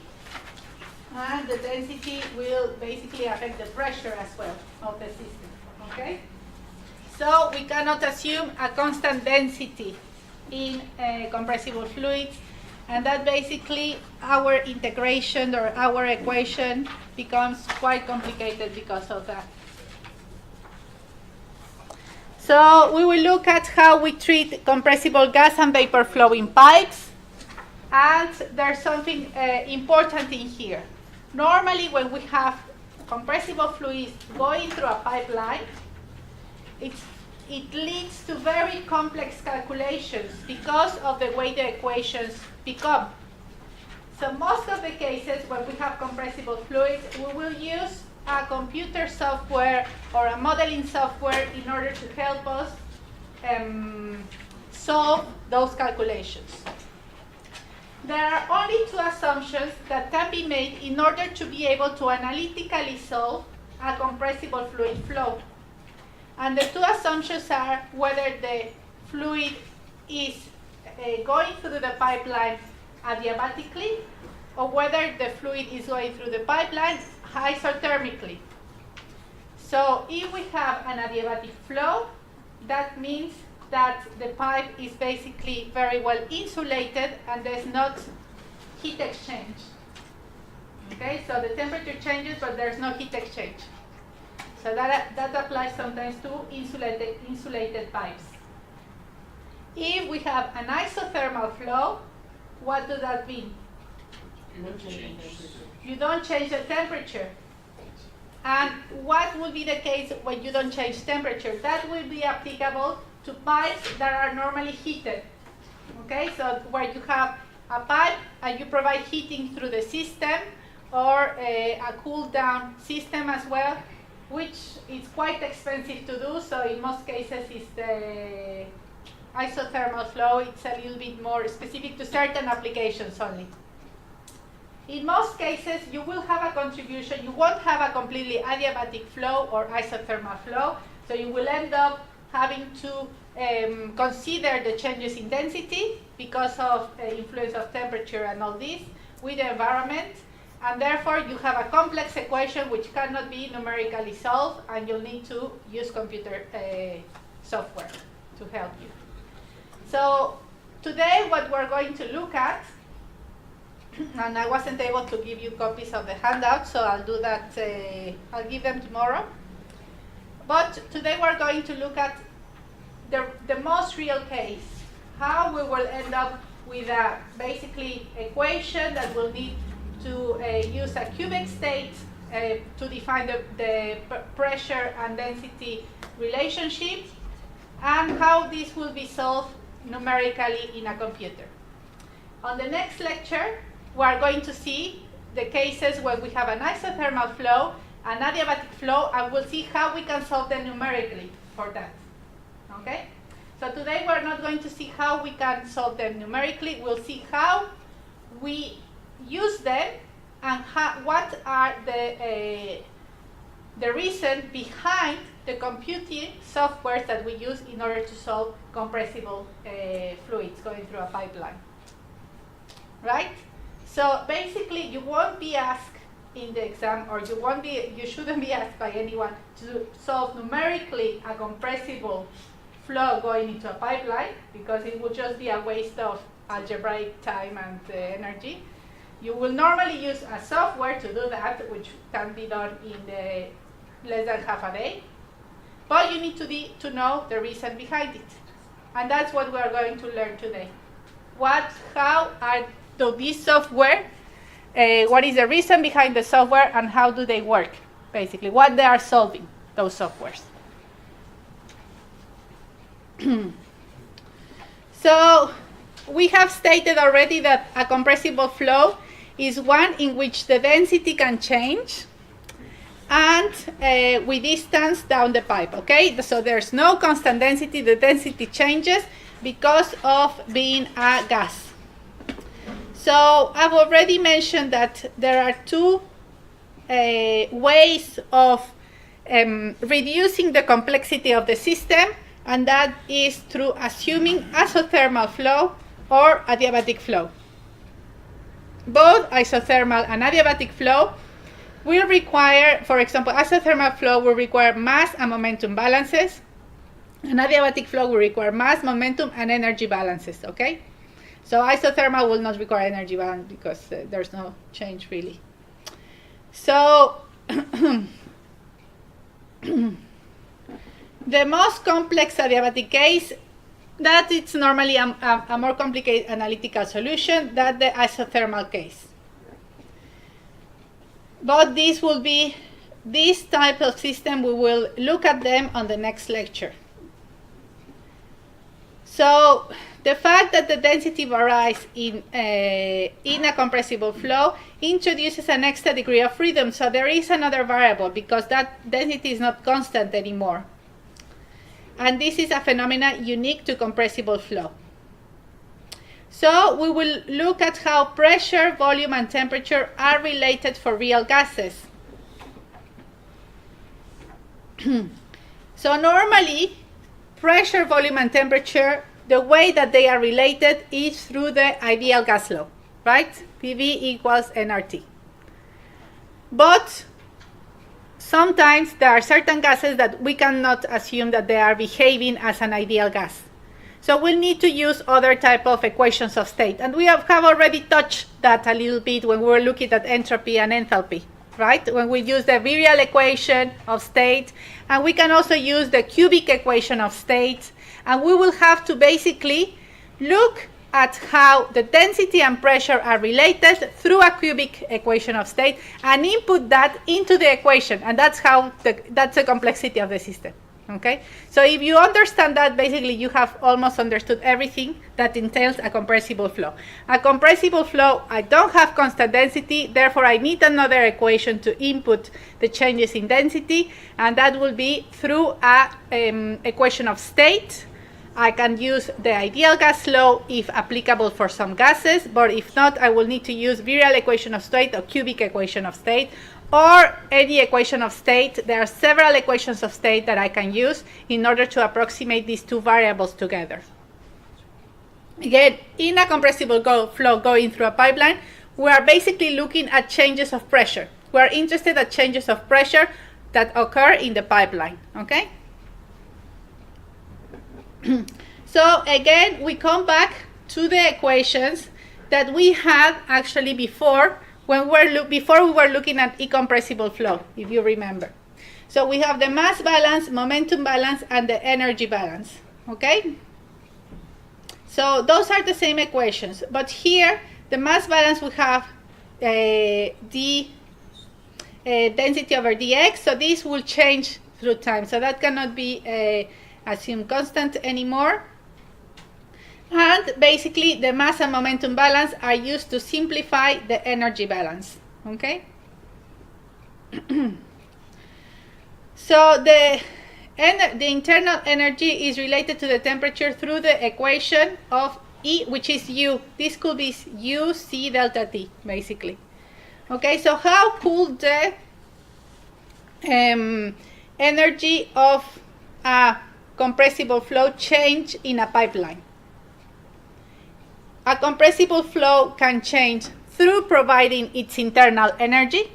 and the density will basically affect the pressure as well of the system, okay? So we cannot assume a constant density in compressible fluids, and that basically our integration or our equation becomes quite complicated because of that. So we will look at how we treat compressible gas and vapor flow in pipes, and there's something important in here. Normally when we have compressible fluid going through a pipeline, it leads to very complex calculations because of the way the equations become. So most of the cases when we have compressible fluids, we will use a computer software or a modeling software in order to help us solve those calculations. There are only two assumptions that can be made in order to be able to analytically solve a compressible fluid flow. And the two assumptions are whether the fluid is going through the pipeline adiabatically or whether the fluid is going through the pipeline isothermically. So if we have an adiabatic flow, that means that the pipe is basically very well insulated and there's not heat exchange. Okay, so the temperature changes, but there's no heat exchange. So that applies sometimes to insulated pipes. If we have an isothermal flow, what does that mean? You don't change the temperature. And what will be the case when you don't change temperature? That will be applicable to pipes that are normally heated. Okay, so where you have a pipe and you provide heating through the system or a cool down system as well, which is quite expensive to do. So in most cases it's the isothermal flow. It's a little bit more specific to certain applications only. In most cases, you will have a contribution. You won't have a completely adiabatic flow or isothermal flow. So you will end up having to consider the changes in density because of influence of temperature and all this with the environment. And therefore, you have a complex equation which cannot be numerically solved, and you'll need to use computer software to help you. So today, what we're going to look at, and I wasn't able to give you copies of the handout, so I'll do that, I'll give them tomorrow. But today we're going to look at the most real case, how we will end up with a basically equation that will need to use a cubic state to define the pressure and density relationship, and how this will be solved numerically in a computer. On the next lecture, we are going to see the cases where we have an isothermal flow, an adiabatic flow, and we'll see how we can solve them numerically for that. Okay? So today we're not going to see how we can solve them numerically. We'll see how we use them and what are the reason behind the computing software that we use in order to solve compressible fluids going through a pipeline. Right? So basically, you won't be asked in the exam, or you shouldn't be asked by anyone to solve numerically a compressible flow going into a pipeline, because it would just be a waste of algebraic time and energy. You will normally use a software to do that, which can be done in less than half a day. But you need to know the reason behind it. And that's what we are going to learn today. These software, what is the reason behind the software, and how do they work, basically, what they are solving, those softwares. So we have stated already that a compressible flow is one in which the density can change and with distance down the pipe, okay? So there's no constant density, the density changes because of being a gas. So I've already mentioned that there are two ways of reducing the complexity of the system, and that is through assuming isothermal flow or adiabatic flow. Both isothermal and adiabatic flow will require, for example, isothermal flow will require mass and momentum balances, and adiabatic flow will require mass, momentum, and energy balances, okay? So isothermal will not require energy balance because there's no change really. So the most complex adiabatic case, that it's normally a more complicated analytical solution than the isothermal case. But this will be this type of system, we will look at them on the next lecture. So the fact that the density varies in a compressible flow introduces an extra degree of freedom. So there is another variable because that density is not constant anymore. And this is a phenomenon unique to compressible flow. So we will look at how pressure, volume, and temperature are related for real gases. So normally, pressure, volume, and temperature, the way that they are related is through the ideal gas law, right? PV equals nRT. But sometimes there are certain gases that we cannot assume that they are behaving as an ideal gas. So we'll need to use other type of equations of state. And we have already touched that a little bit when we were looking at entropy and enthalpy, right? When we use the virial equation of state, and we can also use the cubic equation of state, and we will have to basically look at how the density and pressure are related through a cubic equation of state and input that into the equation, and that's how that's the complexity of the system. Okay, so if you understand that, basically you have almost understood everything that entails a compressible flow. A compressible flow, I don't have constant density, therefore I need another equation to input the changes in density, and that will be through a equation of state. I can use the ideal gas law if applicable for some gases, but if not, I will need to use virial equation of state or cubic equation of state, or any equation of state. There are several equations of state that I can use in order to approximate these two variables together. Again, in a compressible flow going through a pipeline, we are basically looking at changes of pressure. We are interested in changes of pressure that occur in the pipeline, okay? So again, we come back to the equations that we had actually before before we were looking at incompressible flow, if you remember. So we have the mass balance, momentum balance, and the energy balance, okay? So those are the same equations, but here, the mass balance, we have d density over dx, so this will change through time, so that cannot be assumed constant anymore. And basically, the mass and momentum balance are used to simplify the energy balance, okay? So the internal energy is related to the temperature through the equation of E, which is U. This could be U C delta T, basically. Okay, so how could the energy of a compressible flow change in a pipeline? A compressible flow can change through providing its internal energy.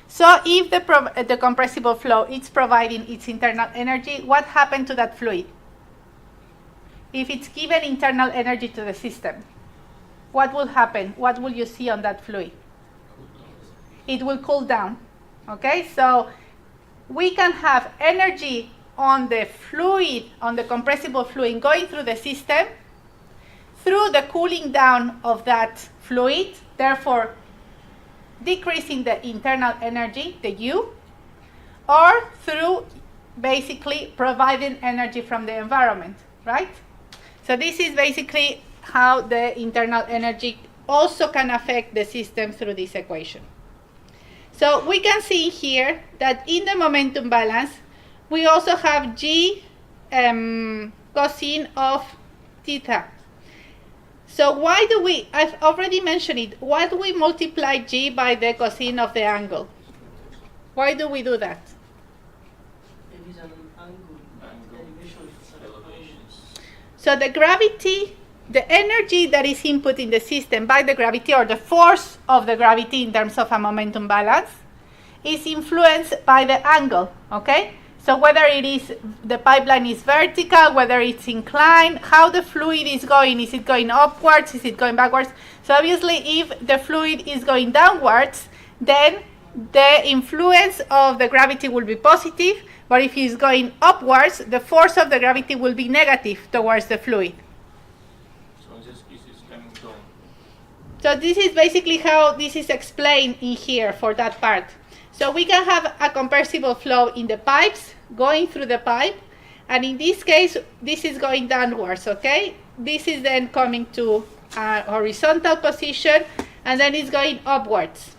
So if the compressible flow is providing its internal energy, what happened to that fluid? If it's given internal energy to the system, what will happen? What will you see on that fluid? It will cool down. Okay, so we can have energy on the fluid, on the compressible fluid going through the system, through the cooling down of that fluid, therefore decreasing the internal energy, the U, or through basically providing energy from the environment, right? So this is basically how the internal energy also can affect the system through this equation. So we can see here that in the momentum balance, we also have G cosine of theta. So why do we, I've already mentioned it, why do we multiply G by the cosine of the angle? Why do we do that? It is an angle, elevation. So the gravity, the energy that is input in the system by the gravity, or the force of the gravity in terms of a momentum balance, is influenced by the angle, okay? So whether it is, the pipeline is vertical, whether it's inclined, how the fluid is going it going upwards, is it going backwards? So obviously if the fluid is going downwards, then the influence of the gravity will be positive, but if it's going upwards, the force of the gravity will be negative towards the fluid. So in this case it's coming down. So this is basically how this is explained in here for that part. So we can have a compressible flow in the pipes, going through the pipe, and in this case, this is going downwards, okay? This is then coming to a horizontal position, and then it's going upwards,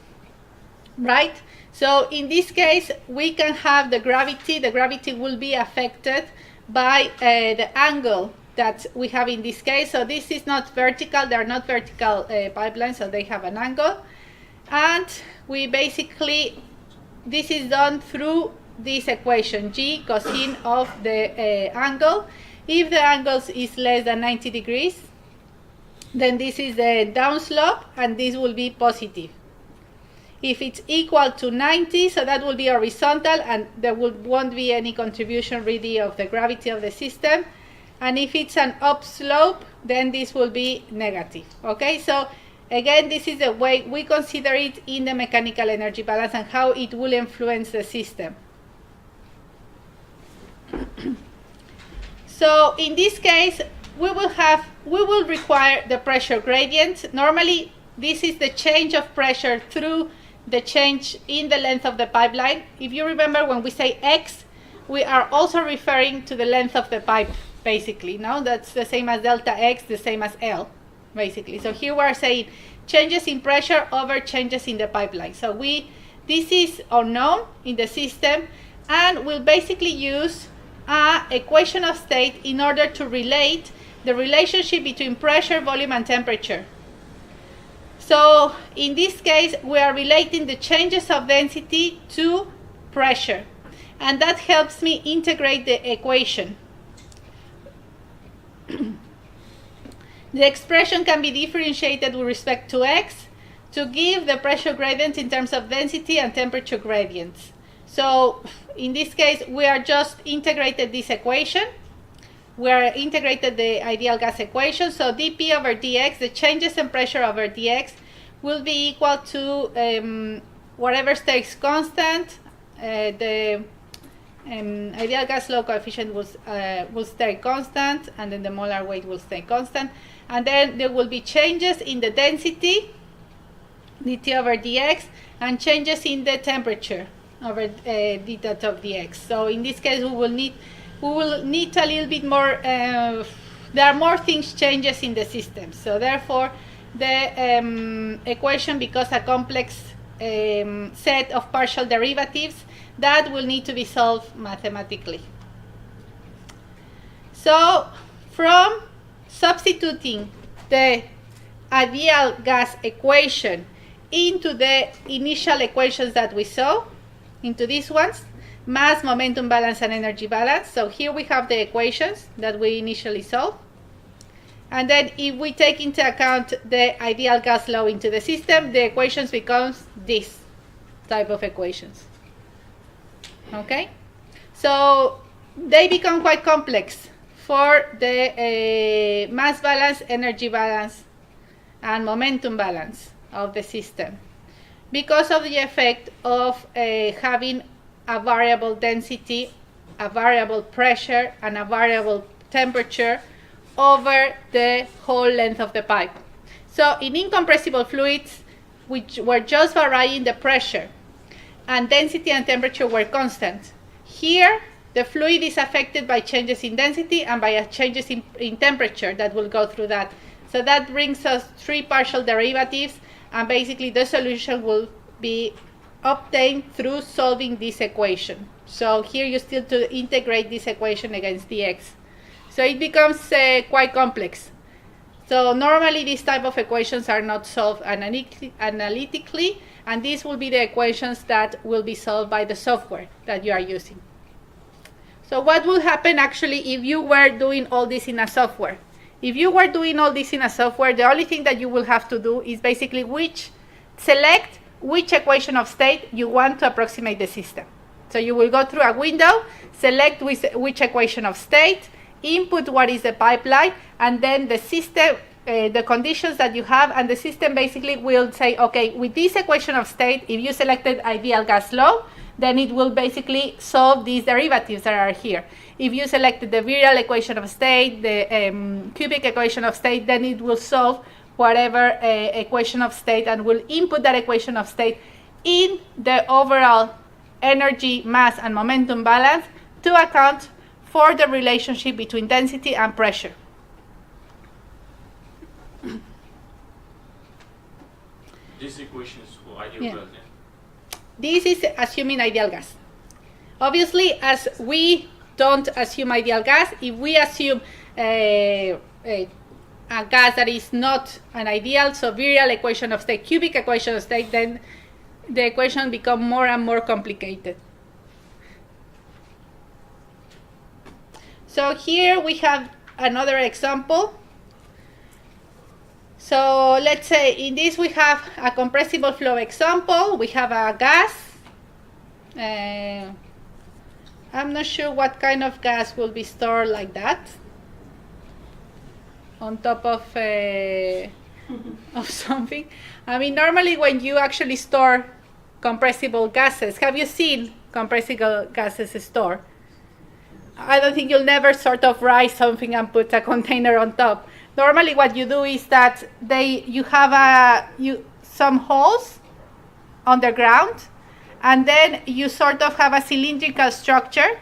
right? So in this case, we can have the gravity will be affected by the angle that we have in this case. So this is not vertical, they're not vertical pipelines, so they have an angle. And we basically, this is done through this equation, G cosine of the angle. If the angle is less than 90 degrees, then this is the downslope, and this will be positive. If it's equal to 90, so that will be horizontal, and there won't be any contribution really of the gravity of the system. And if it's an upslope, then this will be negative. Okay, so again, this is the way we consider it in the mechanical energy balance and how it will influence the system. So in this case, we will require the pressure gradient. Normally, this is the change of pressure through the change in the length of the pipeline. If you remember, when we say X, we are also referring to the length of the pipe, basically. No, that's the same as delta X, the same as L, basically. So here we are saying changes in pressure over changes in the pipeline. So this is unknown in the system, and we'll basically use an equation of state in order to relate the relationship between pressure, volume, and temperature. So in this case, we are relating the changes of density to pressure, and that helps me integrate the equation. The expression can be differentiated with respect to X to give the pressure gradient in terms of density and temperature gradients. So in this case, we are just integrated this equation. We are integrated the ideal gas equation. So dP over dx, the changes in pressure over dx, will be equal to whatever stays constant. The ideal gas law coefficient will stay constant, and then the molar weight will stay constant. And then there will be changes in the density, dt over dx, and changes in the temperature over d dot of dx. So in this case, we will need a little bit more. There are more things changes in the system. So therefore, the equation becomes a complex set of partial derivatives that will need to be solved mathematically. So from substituting the ideal gas equation into the initial equations that we saw, into these ones, mass, momentum balance, and energy balance. So here we have the equations that we initially solved. And then if we take into account the ideal gas law into the system, the equations becomes this type of equations. Okay? So they become quite complex for the mass balance, energy balance, and momentum balance of the system, because of the effect of having a variable density, a variable pressure, and a variable temperature over the whole length of the pipe. So in incompressible fluids, which were just varying the pressure, and density and temperature were constant. Here, the fluid is affected by changes in density and by changes in temperature that will go through that. So that brings us three partial derivatives, and basically the solution will be obtained through solving this equation. So here you still to integrate this equation against dx. So it becomes quite complex. So normally these type of equations are not solved analytically, and these will be the equations that will be solved by the software that you are using. So what will happen actually if you were doing all this in a software? If you were doing all this in a software, the only thing that you will have to do is basically select which equation of state you want to approximate the system. So you will go through a window, select which equation of state, input what is the pipeline, and then the system, the conditions that you have, and the system basically will say, okay, with this equation of state, if you selected ideal gas law, then it will basically solve these derivatives that are here. If you selected the virial equation of state, the cubic equation of state, then it will solve whatever equation of state and will input that equation of state in the overall energy, mass, and momentum balance to account for the relationship between density and pressure. This equation is for ideal Yeah. gas, yeah? This is assuming ideal gas. Obviously, as we don't assume ideal gas, if we assume a gas that is not an ideal, so virial equation of state, cubic equation of state, then the equation become more and more complicated. So here we have another example. So let's say in this we have a compressible flow example. We have a gas. I'm not sure what kind of gas will be stored like that on top of something. I mean, normally when you actually store compressible gases, have you seen compressible gases stored? I don't think you'll never sort of rise something and put a container on top. Normally what you do is that you have some holes underground, and then you sort of have a cylindrical structure,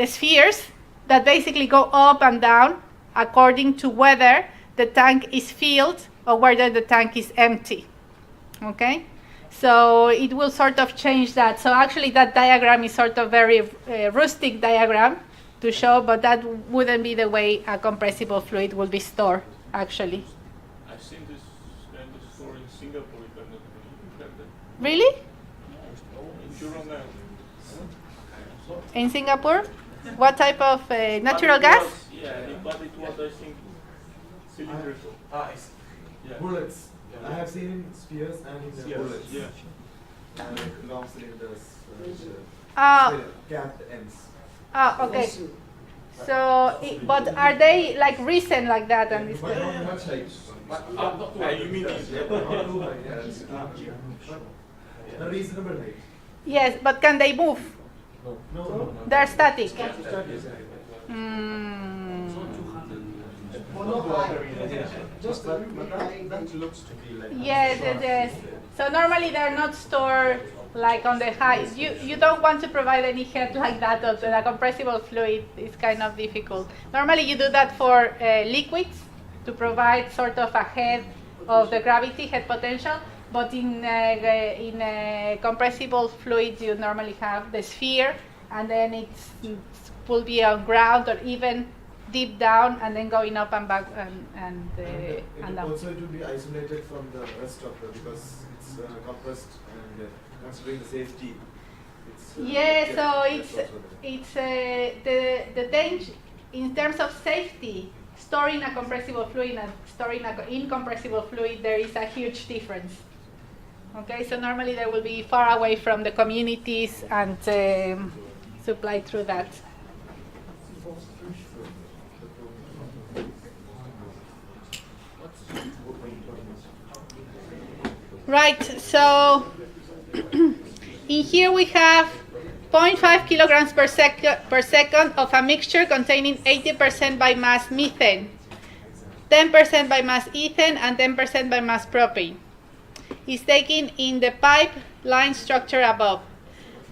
spheres that basically go up and down according to whether the tank is filled or whether the tank is empty. Okay? So it will sort of change that. So actually that diagram is sort of very rustic diagram to show, but that wouldn't be the way a compressible fluid will be stored, actually. I've seen this kind of store in Singapore, if I'm not mistaken. Really? In Jurong. In Singapore? What type of natural gas? Yeah, but it was, I think, cylindrical. It's Yeah. bullets. I have seen in spheres and in the bullets. Yeah. Long cylinders, Oh, capped ends. okay. So, but are they like recent like that? And it's But not much height. You mean these? Not too high, a reasonable height. yes, but can they move? No. They're static. Just that looks to be like. Yes. So normally they're not stored like on the high. You don't want to provide any head like that of the compressible fluid. It's kind of difficult. Normally you do that for liquids to provide sort of a head of the gravity, head potential. But in compressible fluids you normally have the sphere, and then it will be on ground or even deep down and then going up and back and down. Also, it will be isolated from the rest of the, because it's compressed and considering the safety. Yeah, so it's the danger in terms of safety. Storing a compressible fluid and storing an incompressible fluid, there is a huge difference. Okay, so normally they will be far away from the communities and supplied through that. Right, so in here we have 0.5 kilograms per second of a mixture containing 80% by mass methane, 10% by mass ethane, and 10% by mass propane. Is taken in the pipeline structure above.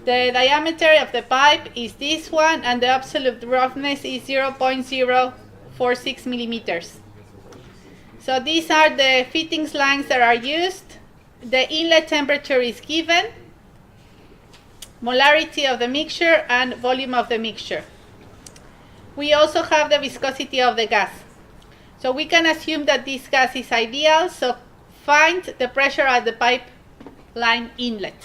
The diameter of the pipe is this one, and the absolute roughness is 0.046 millimeters. So these are the fittings lines that are used. The inlet temperature is given, molarity of the mixture, and volume of the mixture. We also have the viscosity of the gas. So we can assume that this gas is ideal, so find the pressure at the pipeline inlet.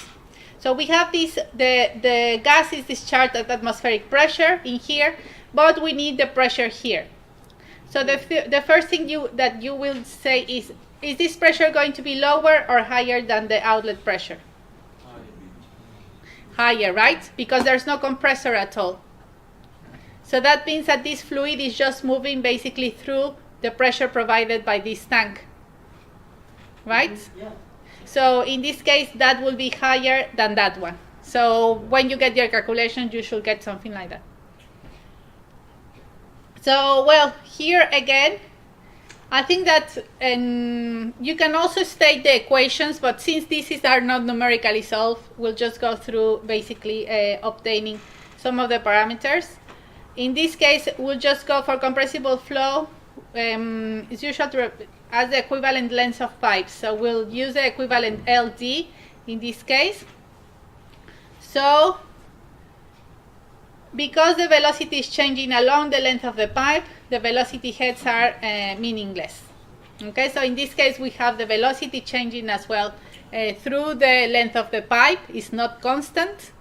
So we have this, the gas is discharged at atmospheric pressure in here, but we need the pressure here. So the first thing that you will say is this pressure going to be lower or higher than the outlet pressure? Higher, right? Because there's no compressor at all. So that means that this fluid is just moving basically through the pressure provided by this tank. Right? Yeah. So in this case, that will be higher than that one. So when you get your calculation, you should get something like that. So, well, here again, I think that you can also state the equations, but since these are not numerically solved, we'll just go through basically obtaining some of the parameters. In this case, we'll just go for compressible flow. It's usual to as the equivalent length of pipes. So we'll use the equivalent LD in this case. So because the velocity is changing along the length of the pipe, the velocity heads are meaningless. Okay, so in this case we have the velocity changing as well through the length of the pipe. It's not constant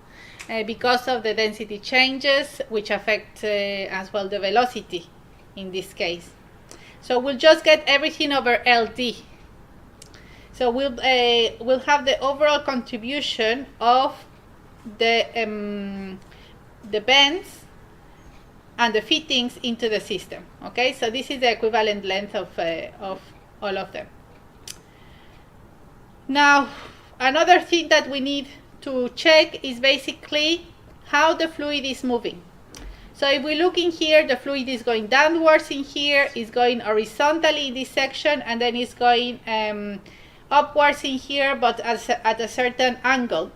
because of the density changes, which affect as well the velocity in this case. So we'll just get everything over LD. So we'll have the overall contribution of the bends and the fittings into the system. Okay, so this is the equivalent length of all of them. Now, another thing that we need to check is basically how the fluid is moving. So if we look in here, the fluid is going downwards in here, is going horizontally in this section, and then it's going upwards in here, but at a certain angle.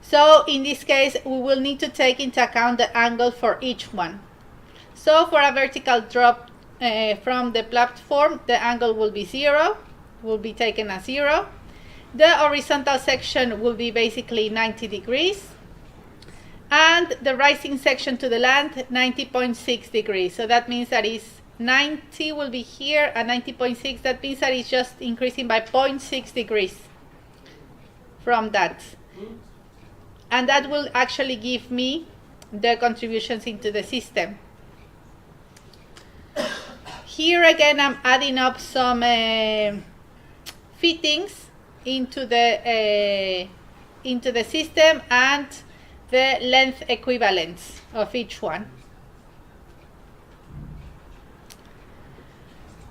So in this case, we will need to take into account the angle for each one. So for a vertical drop from the platform, the angle will be 0, will be taken as 0. The horizontal section will be basically 90 degrees. And the rising section to the land, 90.6 degrees. So that means that is 90 will be here, and 90.6, that means that it's just increasing by 0.6 degrees from that. And that will actually give me the contributions into the system. Here again, I'm adding up some fittings into the system and the length equivalents of each one.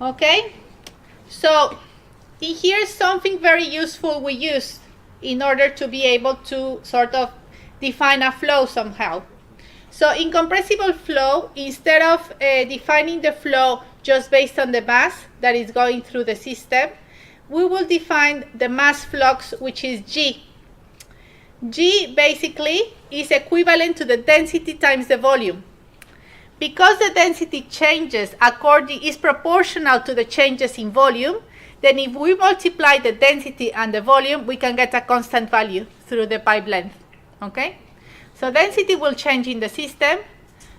Okay, so in here something very useful we use in order to be able to sort of define a flow somehow. So in compressible flow, instead of defining the flow just based on the mass that is going through the system, we will define the mass flux, which is G. G basically is equivalent to the density times the volume. Because the density changes is proportional to the changes in volume, then if we multiply the density and the volume, we can get a constant value through the pipe length. Okay? So density will change in the system,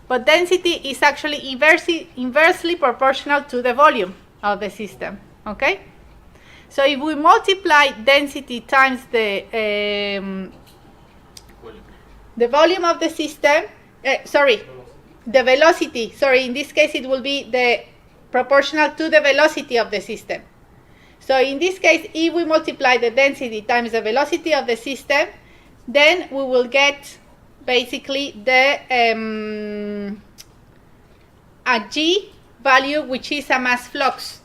but density is actually inversely proportional to the volume of the system. Okay? So if we multiply density times the volume of the system, the velocity, in this case it will be the proportional to the velocity of the system. So in this case, if we multiply the density times the velocity of the system, then we will get basically the a G value, which is a mass flux,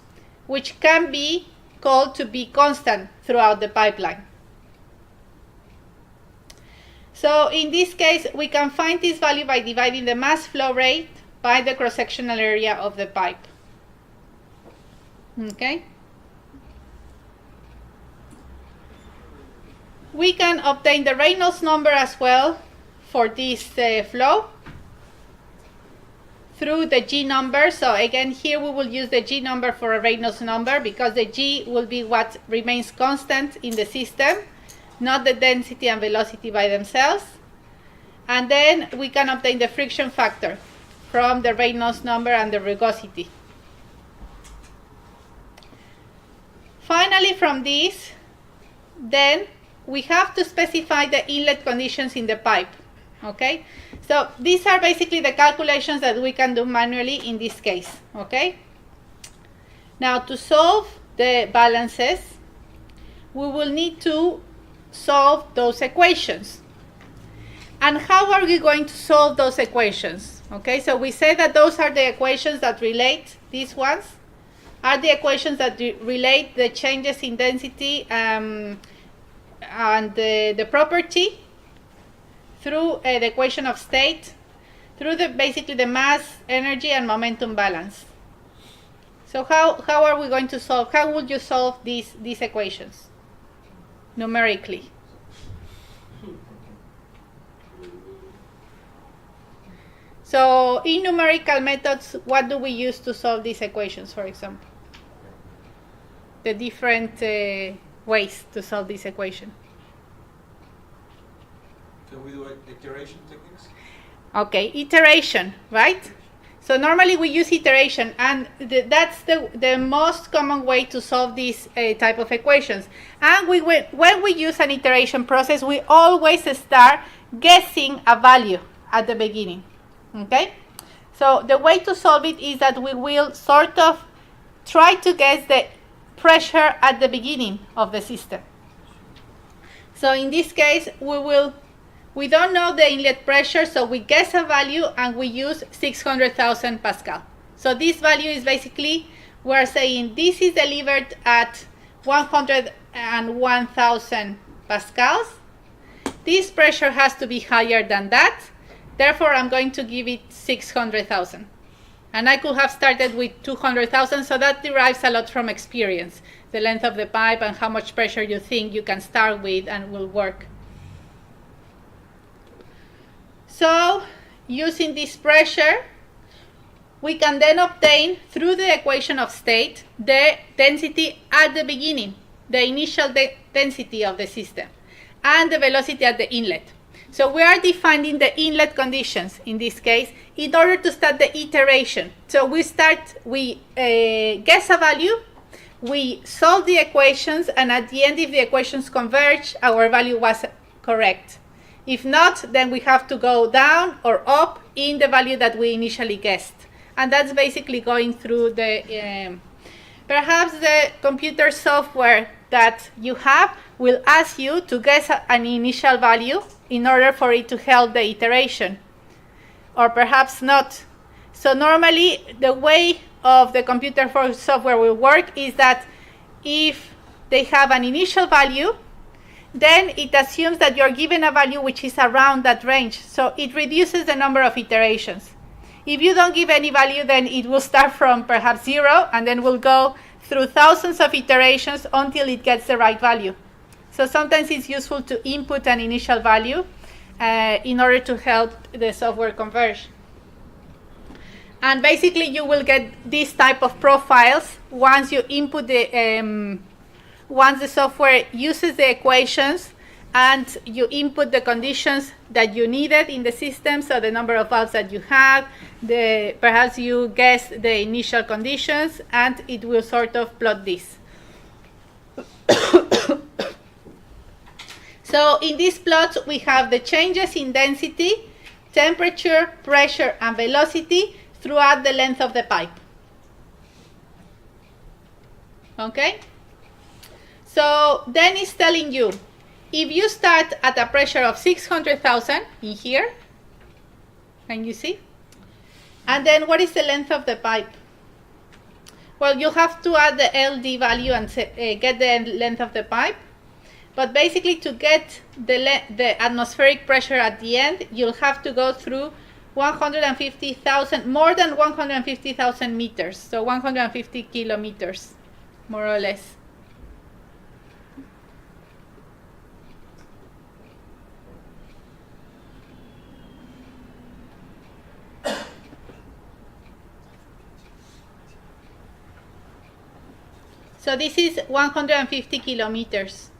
which can be called to be constant throughout the pipeline. So in this case, we can find this value by dividing the mass flow rate by the cross-sectional area of the pipe. Okay? We can obtain the Reynolds number as well for this flow through the G number. So again, here we will use the G number for a Reynolds number because the G will be what remains constant in the system, not the density and velocity by themselves. And then we can obtain the friction factor from the Reynolds number and the rugosity. Finally, from this, then we have to specify the inlet conditions in the pipe. Okay, so these are basically the calculations that we can do manually in this case. Okay, now to solve the balances, we will need to solve those equations. And how are we going to solve those equations? Okay, so we say that those are the equations that relate, these ones are the equations that relate the changes in density and the property through the equation of state, through basically the mass, energy, and momentum balance. So how are we going to solve? How would you solve these equations numerically? So in numerical methods, what do we use to solve these equations, for example? The different ways to solve this equation. Can we do iteration techniques? Okay, iteration, right? So normally we use iteration, and that's the most common way to solve these type of equations. And when we use an iteration process, we always start guessing a value at the beginning. Okay? So the way to solve it is that we will sort of try to guess the pressure at the beginning of the system. So in this case, we don't know the inlet pressure, so we guess a value and we use 600,000 Pascal. So this value is basically, we're saying this is delivered at 101,000 Pascals. This pressure has to be higher than that. Therefore, I'm going to give it 600,000. And I could have started with 200,000, so that derives a lot from experience. The length of the pipe and how much pressure you think you can start with and will work. So, using this pressure, we can then obtain, through the equation of state, the density at the beginning, the initial density of the system, and the velocity at the inlet. So we are defining the inlet conditions, in this case, in order to start the iteration. So we guess a value, we solve the equations, and at the end, if the equations converge, our value was correct. If not, then we have to go down or up in the value that we initially guessed. And that's basically going through the, perhaps the computer software that you have will ask you to guess an initial value in order for it to help the iteration, or perhaps not. So normally, the way of the computer software will work is that if they have an initial value, then it assumes that you're given a value which is around that range. So it reduces the number of iterations. If you don't give any value, then it will start from perhaps 0 and then will go through thousands of iterations until it gets the right value. So sometimes it's useful to input an initial value in order to help the software converge. And basically you will get this type of profiles once you input the once the software uses the equations and you input the conditions that you needed in the system, so the number of valves that you have, perhaps you guess the initial conditions, and it will sort of plot this. So in these plots we have the changes in density, temperature, pressure, and velocity throughout the length of the pipe. Okay? So then it's telling you, if you start at a pressure of 600,000 in here, can you see? And then what is the length of the pipe? Well, you have to add the LD value and get the length of the pipe. But basically to get the atmospheric pressure at the end, you'll have to go through 150,000, more than 150,000 meters. So 150 kilometers, more or less. So this is 150 kilometers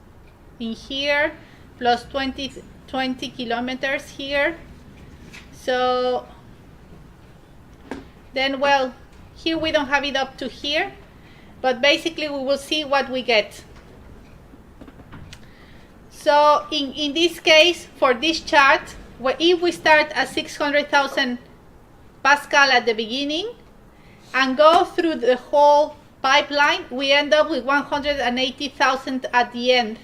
in here, plus 20 kilometers here. So then, well, here we don't have it up to here, but basically we will see what we get. So in this case, for this chart, if we start at 600,000 Pascal at the beginning and go through the whole pipeline, we end up with 180,000 at the end.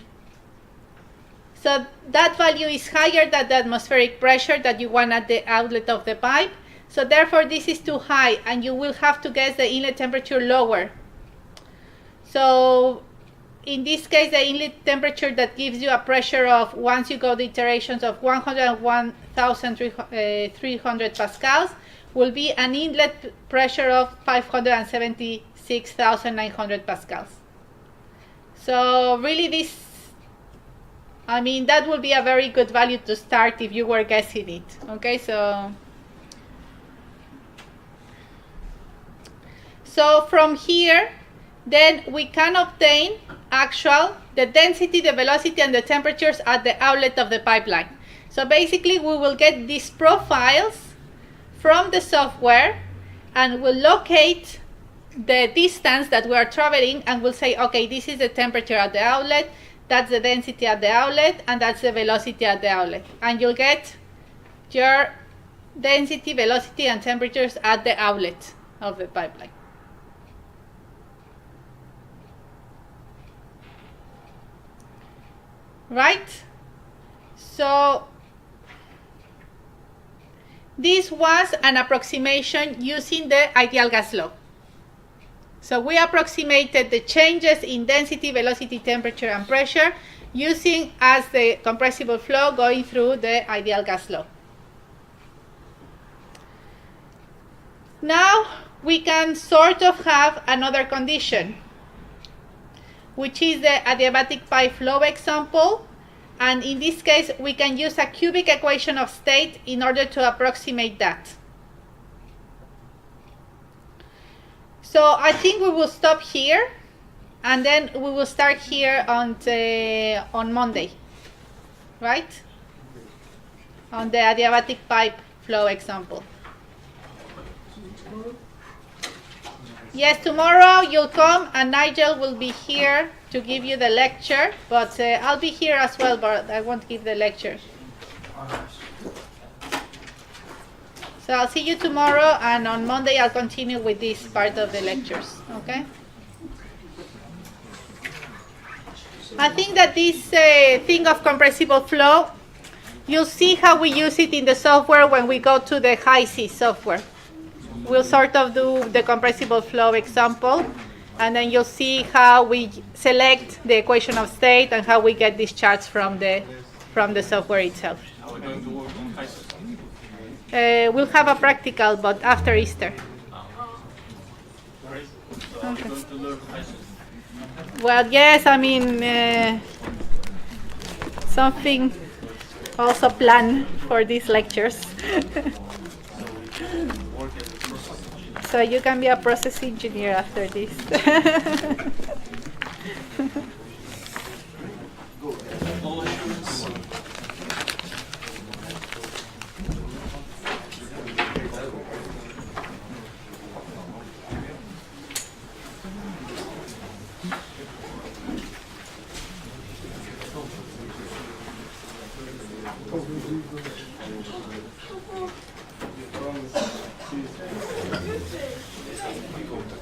So that value is higher than the atmospheric pressure that you want at the outlet of the pipe. So therefore this is too high, and you will have to guess the inlet temperature lower. So in this case, the inlet temperature that gives you a pressure of, once you go the iterations, of 101,300 Pascals will be an inlet pressure of 576 6,900 pascals. So really this, I mean, that would be a very good value to start if you were guessing it. Okay, so from here, then we can obtain the density, the velocity, and the temperatures at the outlet of the pipeline. So basically, we will get these profiles from the software, and we'll locate the distance that we are traveling, and we'll say, okay, this is the temperature at the outlet, that's the density at the outlet, and that's the velocity at the outlet. And you'll get your density, velocity, and temperatures at the outlet of the pipeline. Right? So this was an approximation using the ideal gas law. So we approximated the changes in density, velocity, temperature, and pressure using as the compressible flow going through the ideal gas law. Now we can sort of have another condition, which is the adiabatic pipe flow example. And in this case, we can use a cubic equation of state in order to approximate that. So I think we will stop here, and then we will start here on Monday, right? On the adiabatic pipe flow example. Yes, tomorrow you'll come, and Nigel will be here to give you the lecture, but I'll be here as well, but I won't give the lecture. So I'll see you tomorrow, and on Monday I'll continue with this part of the lectures, okay? I think that this thing of compressible flow, you'll see how we use it in the software when we go to the HISE software. We'll sort of do the compressible flow example, and then you'll see how we select the equation of state and how we get these charts from the software itself. Are we going to work on HISE? We'll have a practical, but after Easter. Great. So are we going to learn HISE? Well, yes, I mean, something also planned for these lectures. So you can be a process engineer after this.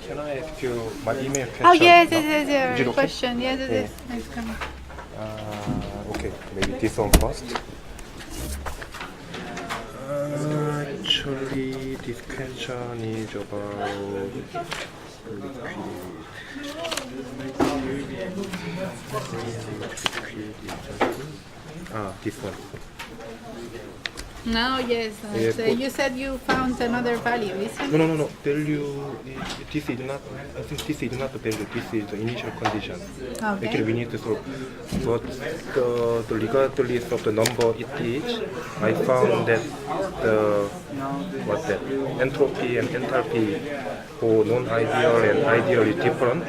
Can I ask you my email question? Oh yes, No? yes, Is it yes, okay? question. Yes, it Yeah. is. Nice comment. Okay, maybe this one first. Actually, this question is about this one. No, yes. Yes, So you said you found another value, isn't it? No. Value. This is not. I think this is not the value. This is the initial condition. Okay. Actually, we need to solve. But the regardless of the number it is, I found that the entropy and enthalpy for non-ideal and ideal is different.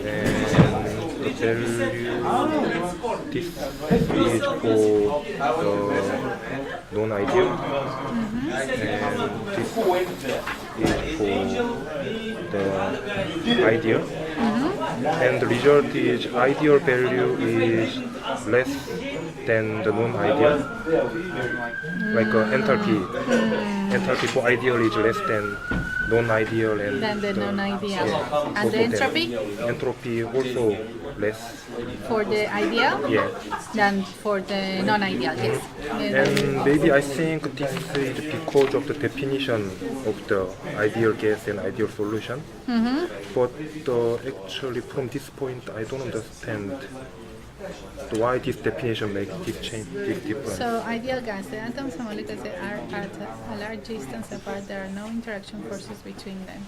And the value this is for the non-ideal, and this is for the ideal. And the result is ideal value is less than the non-ideal, like enthalpy. Enthalpy for ideal is less than non-ideal, and Than the non-ideal. Yeah, And also the entropy? Entropy also less. For the ideal Yeah. than for the non-ideal, yes. And maybe I think this is because of the definition of the ideal gas and ideal solution. But actually from this point I don't understand So why this definition makes this change, this difference? So ideal gas, the atoms and molecules are at a large distance apart. There are no interaction forces between them.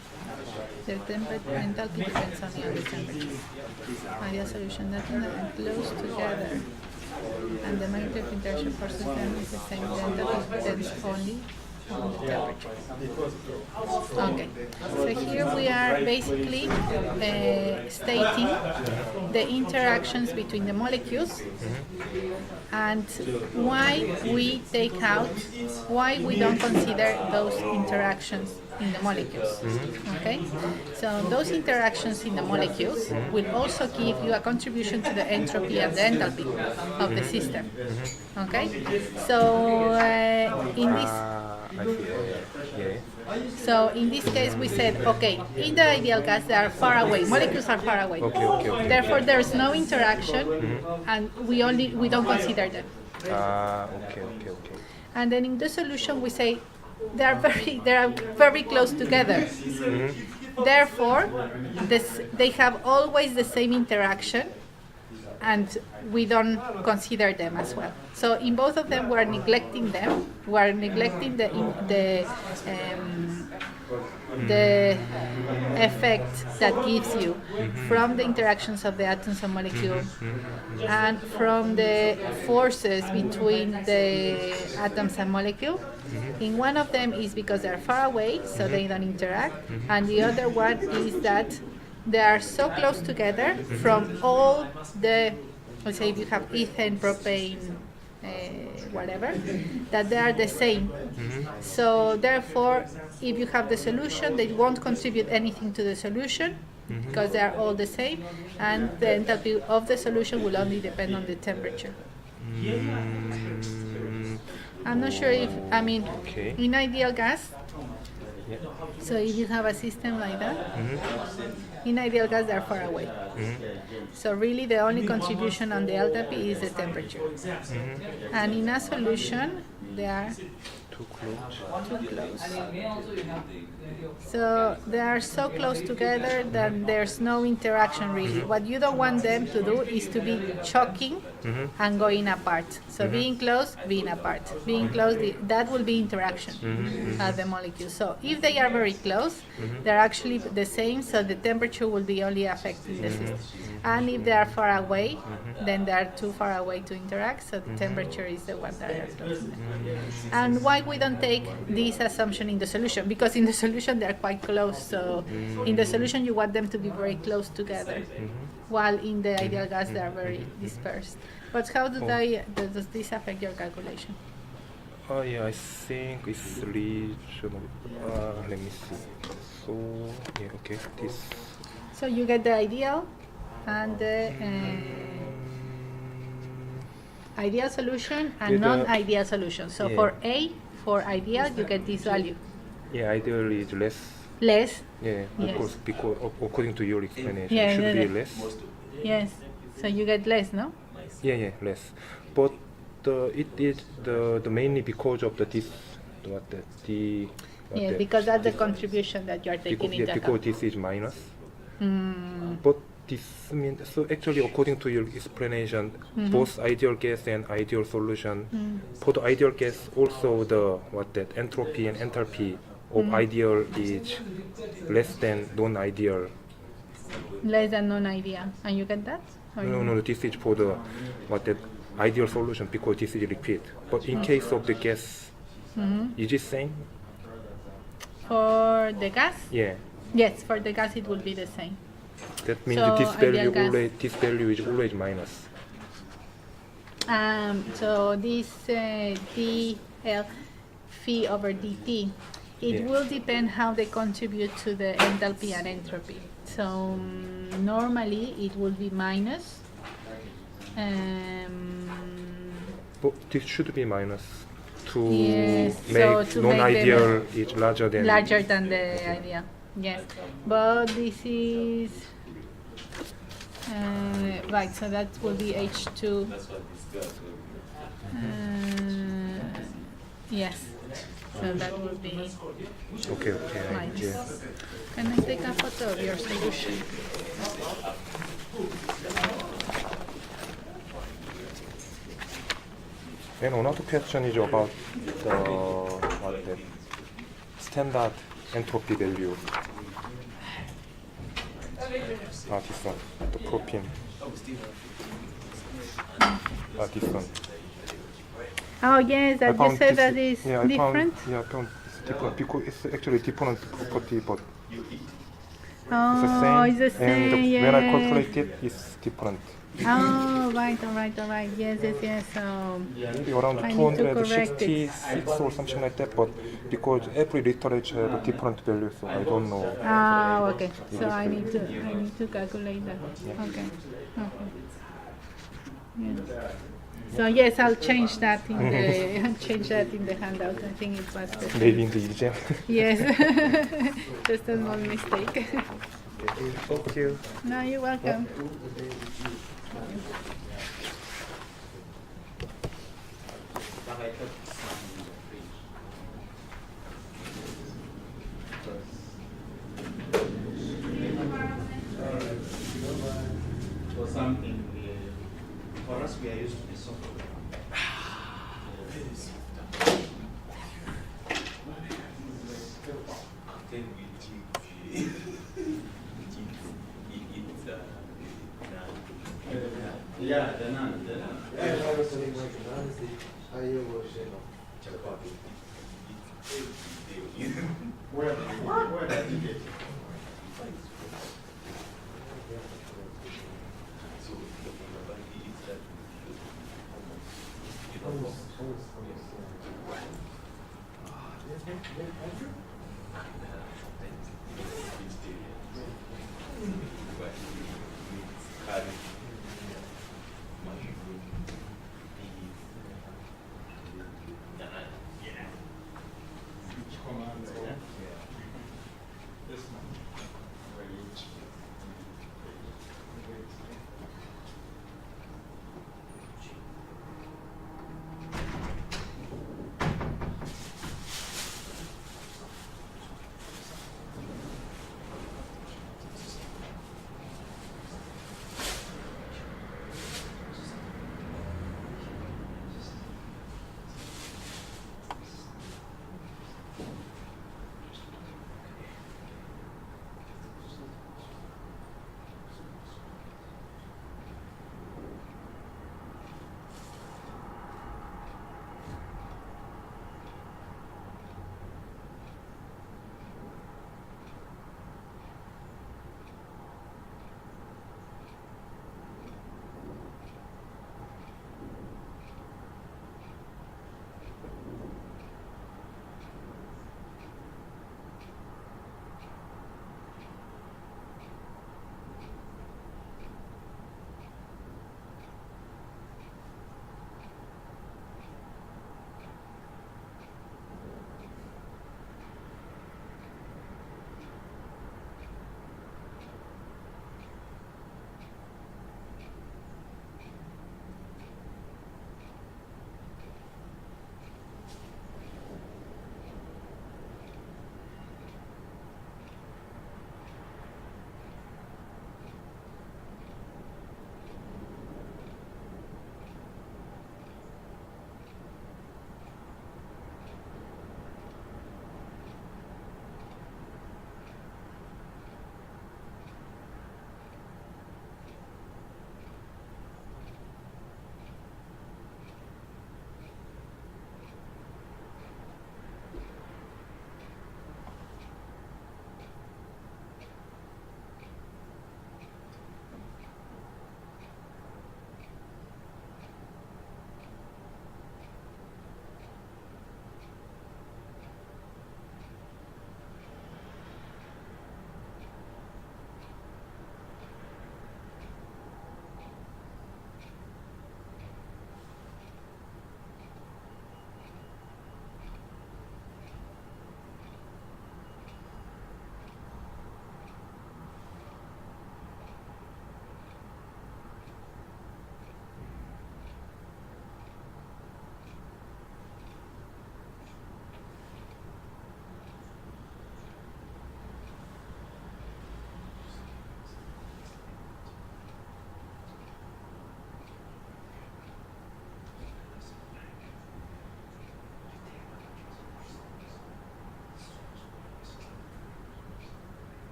The temperature enthalpy depends only on the temperature. Ideal solution, nothing that are close together, and the magnitude of interaction forces them is the same. The enthalpy depends only on the temperature. Okay, so here we are basically stating the interactions between the molecules and why we take out, why we don't consider those interactions in the molecules. Okay, so those interactions in the molecules will also give you a contribution to the entropy and the enthalpy of the system. Okay, so in this. I see. Yeah. So in this case, we said, okay, in the ideal gas, they are far away. Molecules are far away. Okay. Therefore, there is no interaction, and we don't consider them. Okay. And then in the solution, we say they are very close together. Therefore, they have always the same interaction, and we don't consider them as well. So in both of them, we are neglecting them. We are neglecting the effect that gives you from the interactions of the atoms and molecules and from the forces between the atoms and molecules. In one of them is because they are far away, so they don't interact, and the other one is that they are so close together from all the, let's say if you have ethane, propane, whatever, that they are the same. So therefore, if you have the solution, they won't contribute anything to the solution because they are all the same, and the enthalpy of the solution will only depend on the temperature. I'm not sure if, in ideal gas, so if you have a system like that, in ideal gas they are far away. So really the only contribution on the enthalpy is the temperature. And in a solution, they are too close. So they are so close together that there's no interaction really. What you don't want them to do is to be choking and going apart. So being close, being apart. Being close, that will be interaction of the molecules. So if they are very close, they're actually the same, so the temperature will be only affecting the system. And if they are far away, then they are too far away to interact, so the temperature is the one that are close. And why we don't take this assumption in the solution? Because in the solution they are quite close, so in the solution you want them to be very close together, while in the ideal gas they are very dispersed. But how does this affect your calculation? Yeah, I think it's reasonable. Let me see. So, yeah, okay, this. So you get the ideal and the ideal solution and non-ideal solution. So for A, for ideal, you get this value. Yeah, ideally it's less. Less? Yeah, Yes. because according to your explanation, Yeah, it should be yeah. less. Yes. So you get less, no? Yeah, less. But it is the mainly because of Because that's the contribution that you are taking into because account. this is minus. But this means, so actually according to your explanation, both ideal gas and ideal solution, for the ideal gas also the entropy and enthalpy of ideal is less than non-ideal. Less than non-ideal. And you get that? Or No, this is for the ideal solution because this is liquid. But in case of the gas, is it same? For the gas? Yeah. Yes, for the gas it will be the same. That means So this ideal gas. value is always minus. So this dl phi over dt, it will depend how they contribute to the enthalpy and entropy. So normally it will be minus. But this should be minus to Yes, make so to make non-ideal is larger than the ideal. Yes, but this is right. So that will be H2. Yes. So that will be Okay. minus. Yeah. Can I take a photo of your solution? And another question is about the standard entropy value. This one, the propane. This one. Oh yes, that you said that is different. I found it's different because it's actually different property, but Oh, it's the same. And yes. when I calculate it, it's different. Oh, right, all right. Yes. Maybe around I need to correct it. 266 or something like that, but because every literature have a different value, so I don't know. Okay. So I need to calculate that. Okay. Yeah. So yes, I'll change that in the handout. I think it was better. Maybe in the exam. Yes. Just a small mistake. Thank you. No, you're welcome. For something, for us, we are used to the software. Yeah, the none. Where did you get it?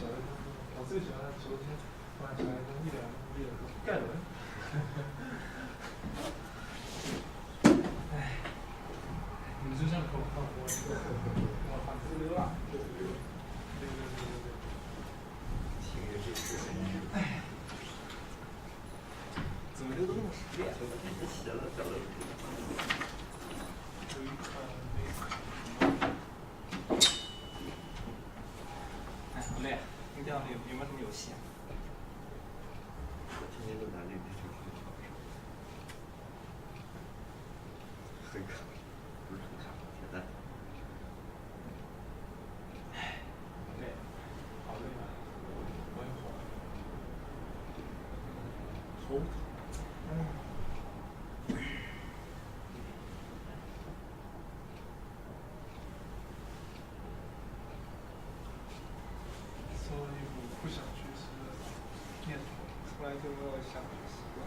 我最喜欢昨天突然来一两盖伦。哎，你们就这样跟我看我，我反自溜了。哎，怎么溜得那么熟练？写了这了。哎，好累啊！那电脑里有没有什么游戏啊？我天天都拿这个去考试，黑卡不是黑卡，铁蛋。哎，好累，好累啊！我也好累。头疼。所以我不想去是念头，从来就没有想这个习惯，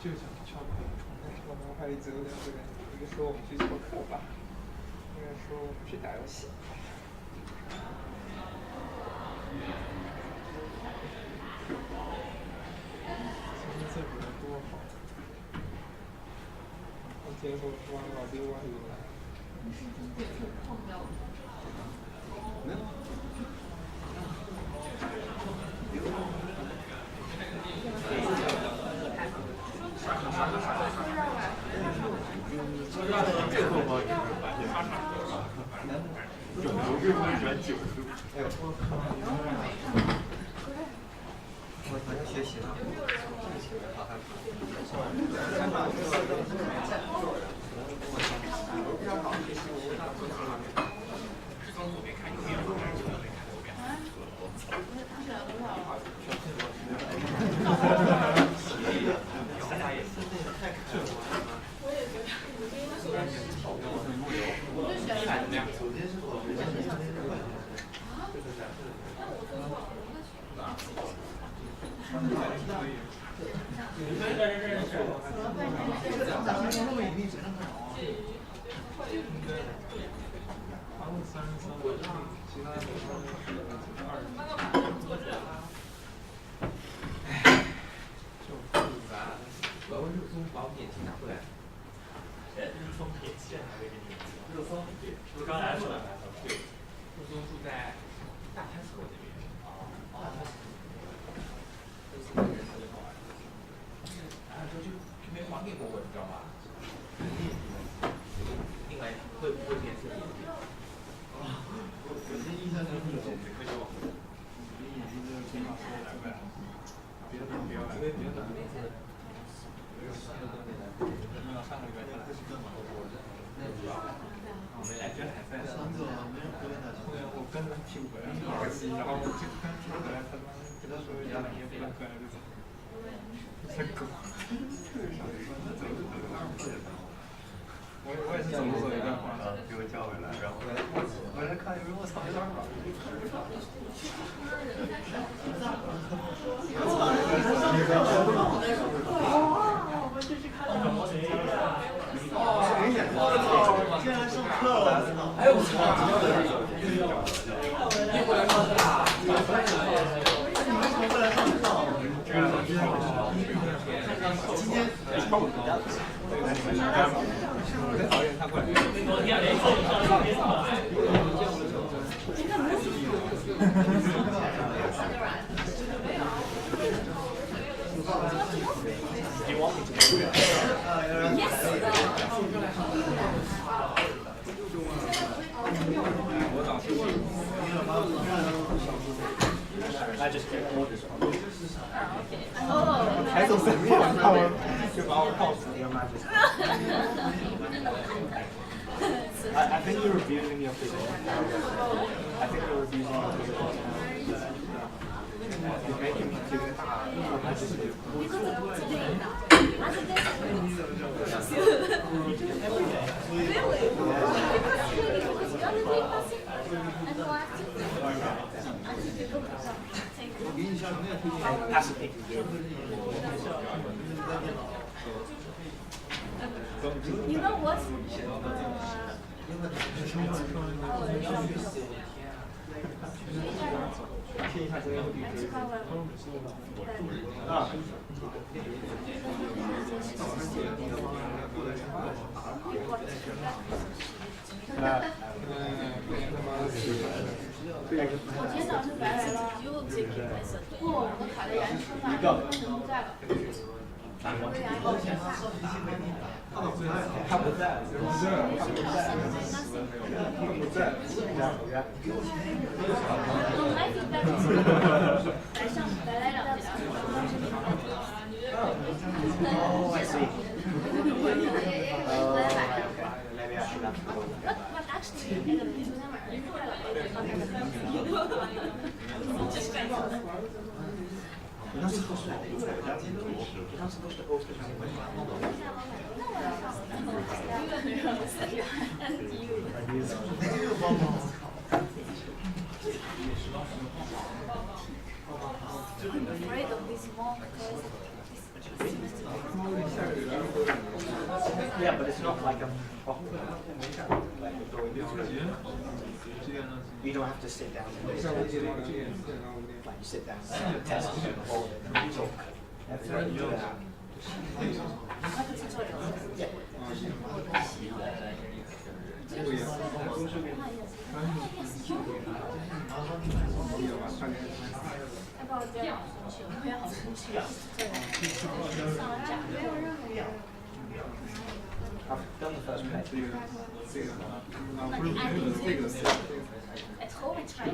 就想去翘课。我脑海里只有两个人，一个说我们去翘课吧，一个说我们去打游戏。今天这本多好！我结果忘了给我留了。我昨天学习了，好害我也是走路走一段话，给我叫回来，然后回来看，我操，有点晚。我们这是看了毛谁呀？竟然上课了！哎呦我操！你过来上课啊？你们过来上课？今天导演他过来。还走神秘，怕我就把我告死。I think you're abusing your position. I think you're abusing your position. You're making me feel You know what? 听一下这个我今天早上是白来了，又这个白色。不，我们卡的原车嘛，不在了。他不在，来上白来两条。Oh, I see. Maybe I should have to go. You're not supposed to open it. You're not supposed to open I'm afraid of this more because Yeah, but it's not like a proper. You don't have to sit down and do like you sit down and test and hold it and talk. Everybody do that. I've done the first page. 这个啊，不是这个，I told you.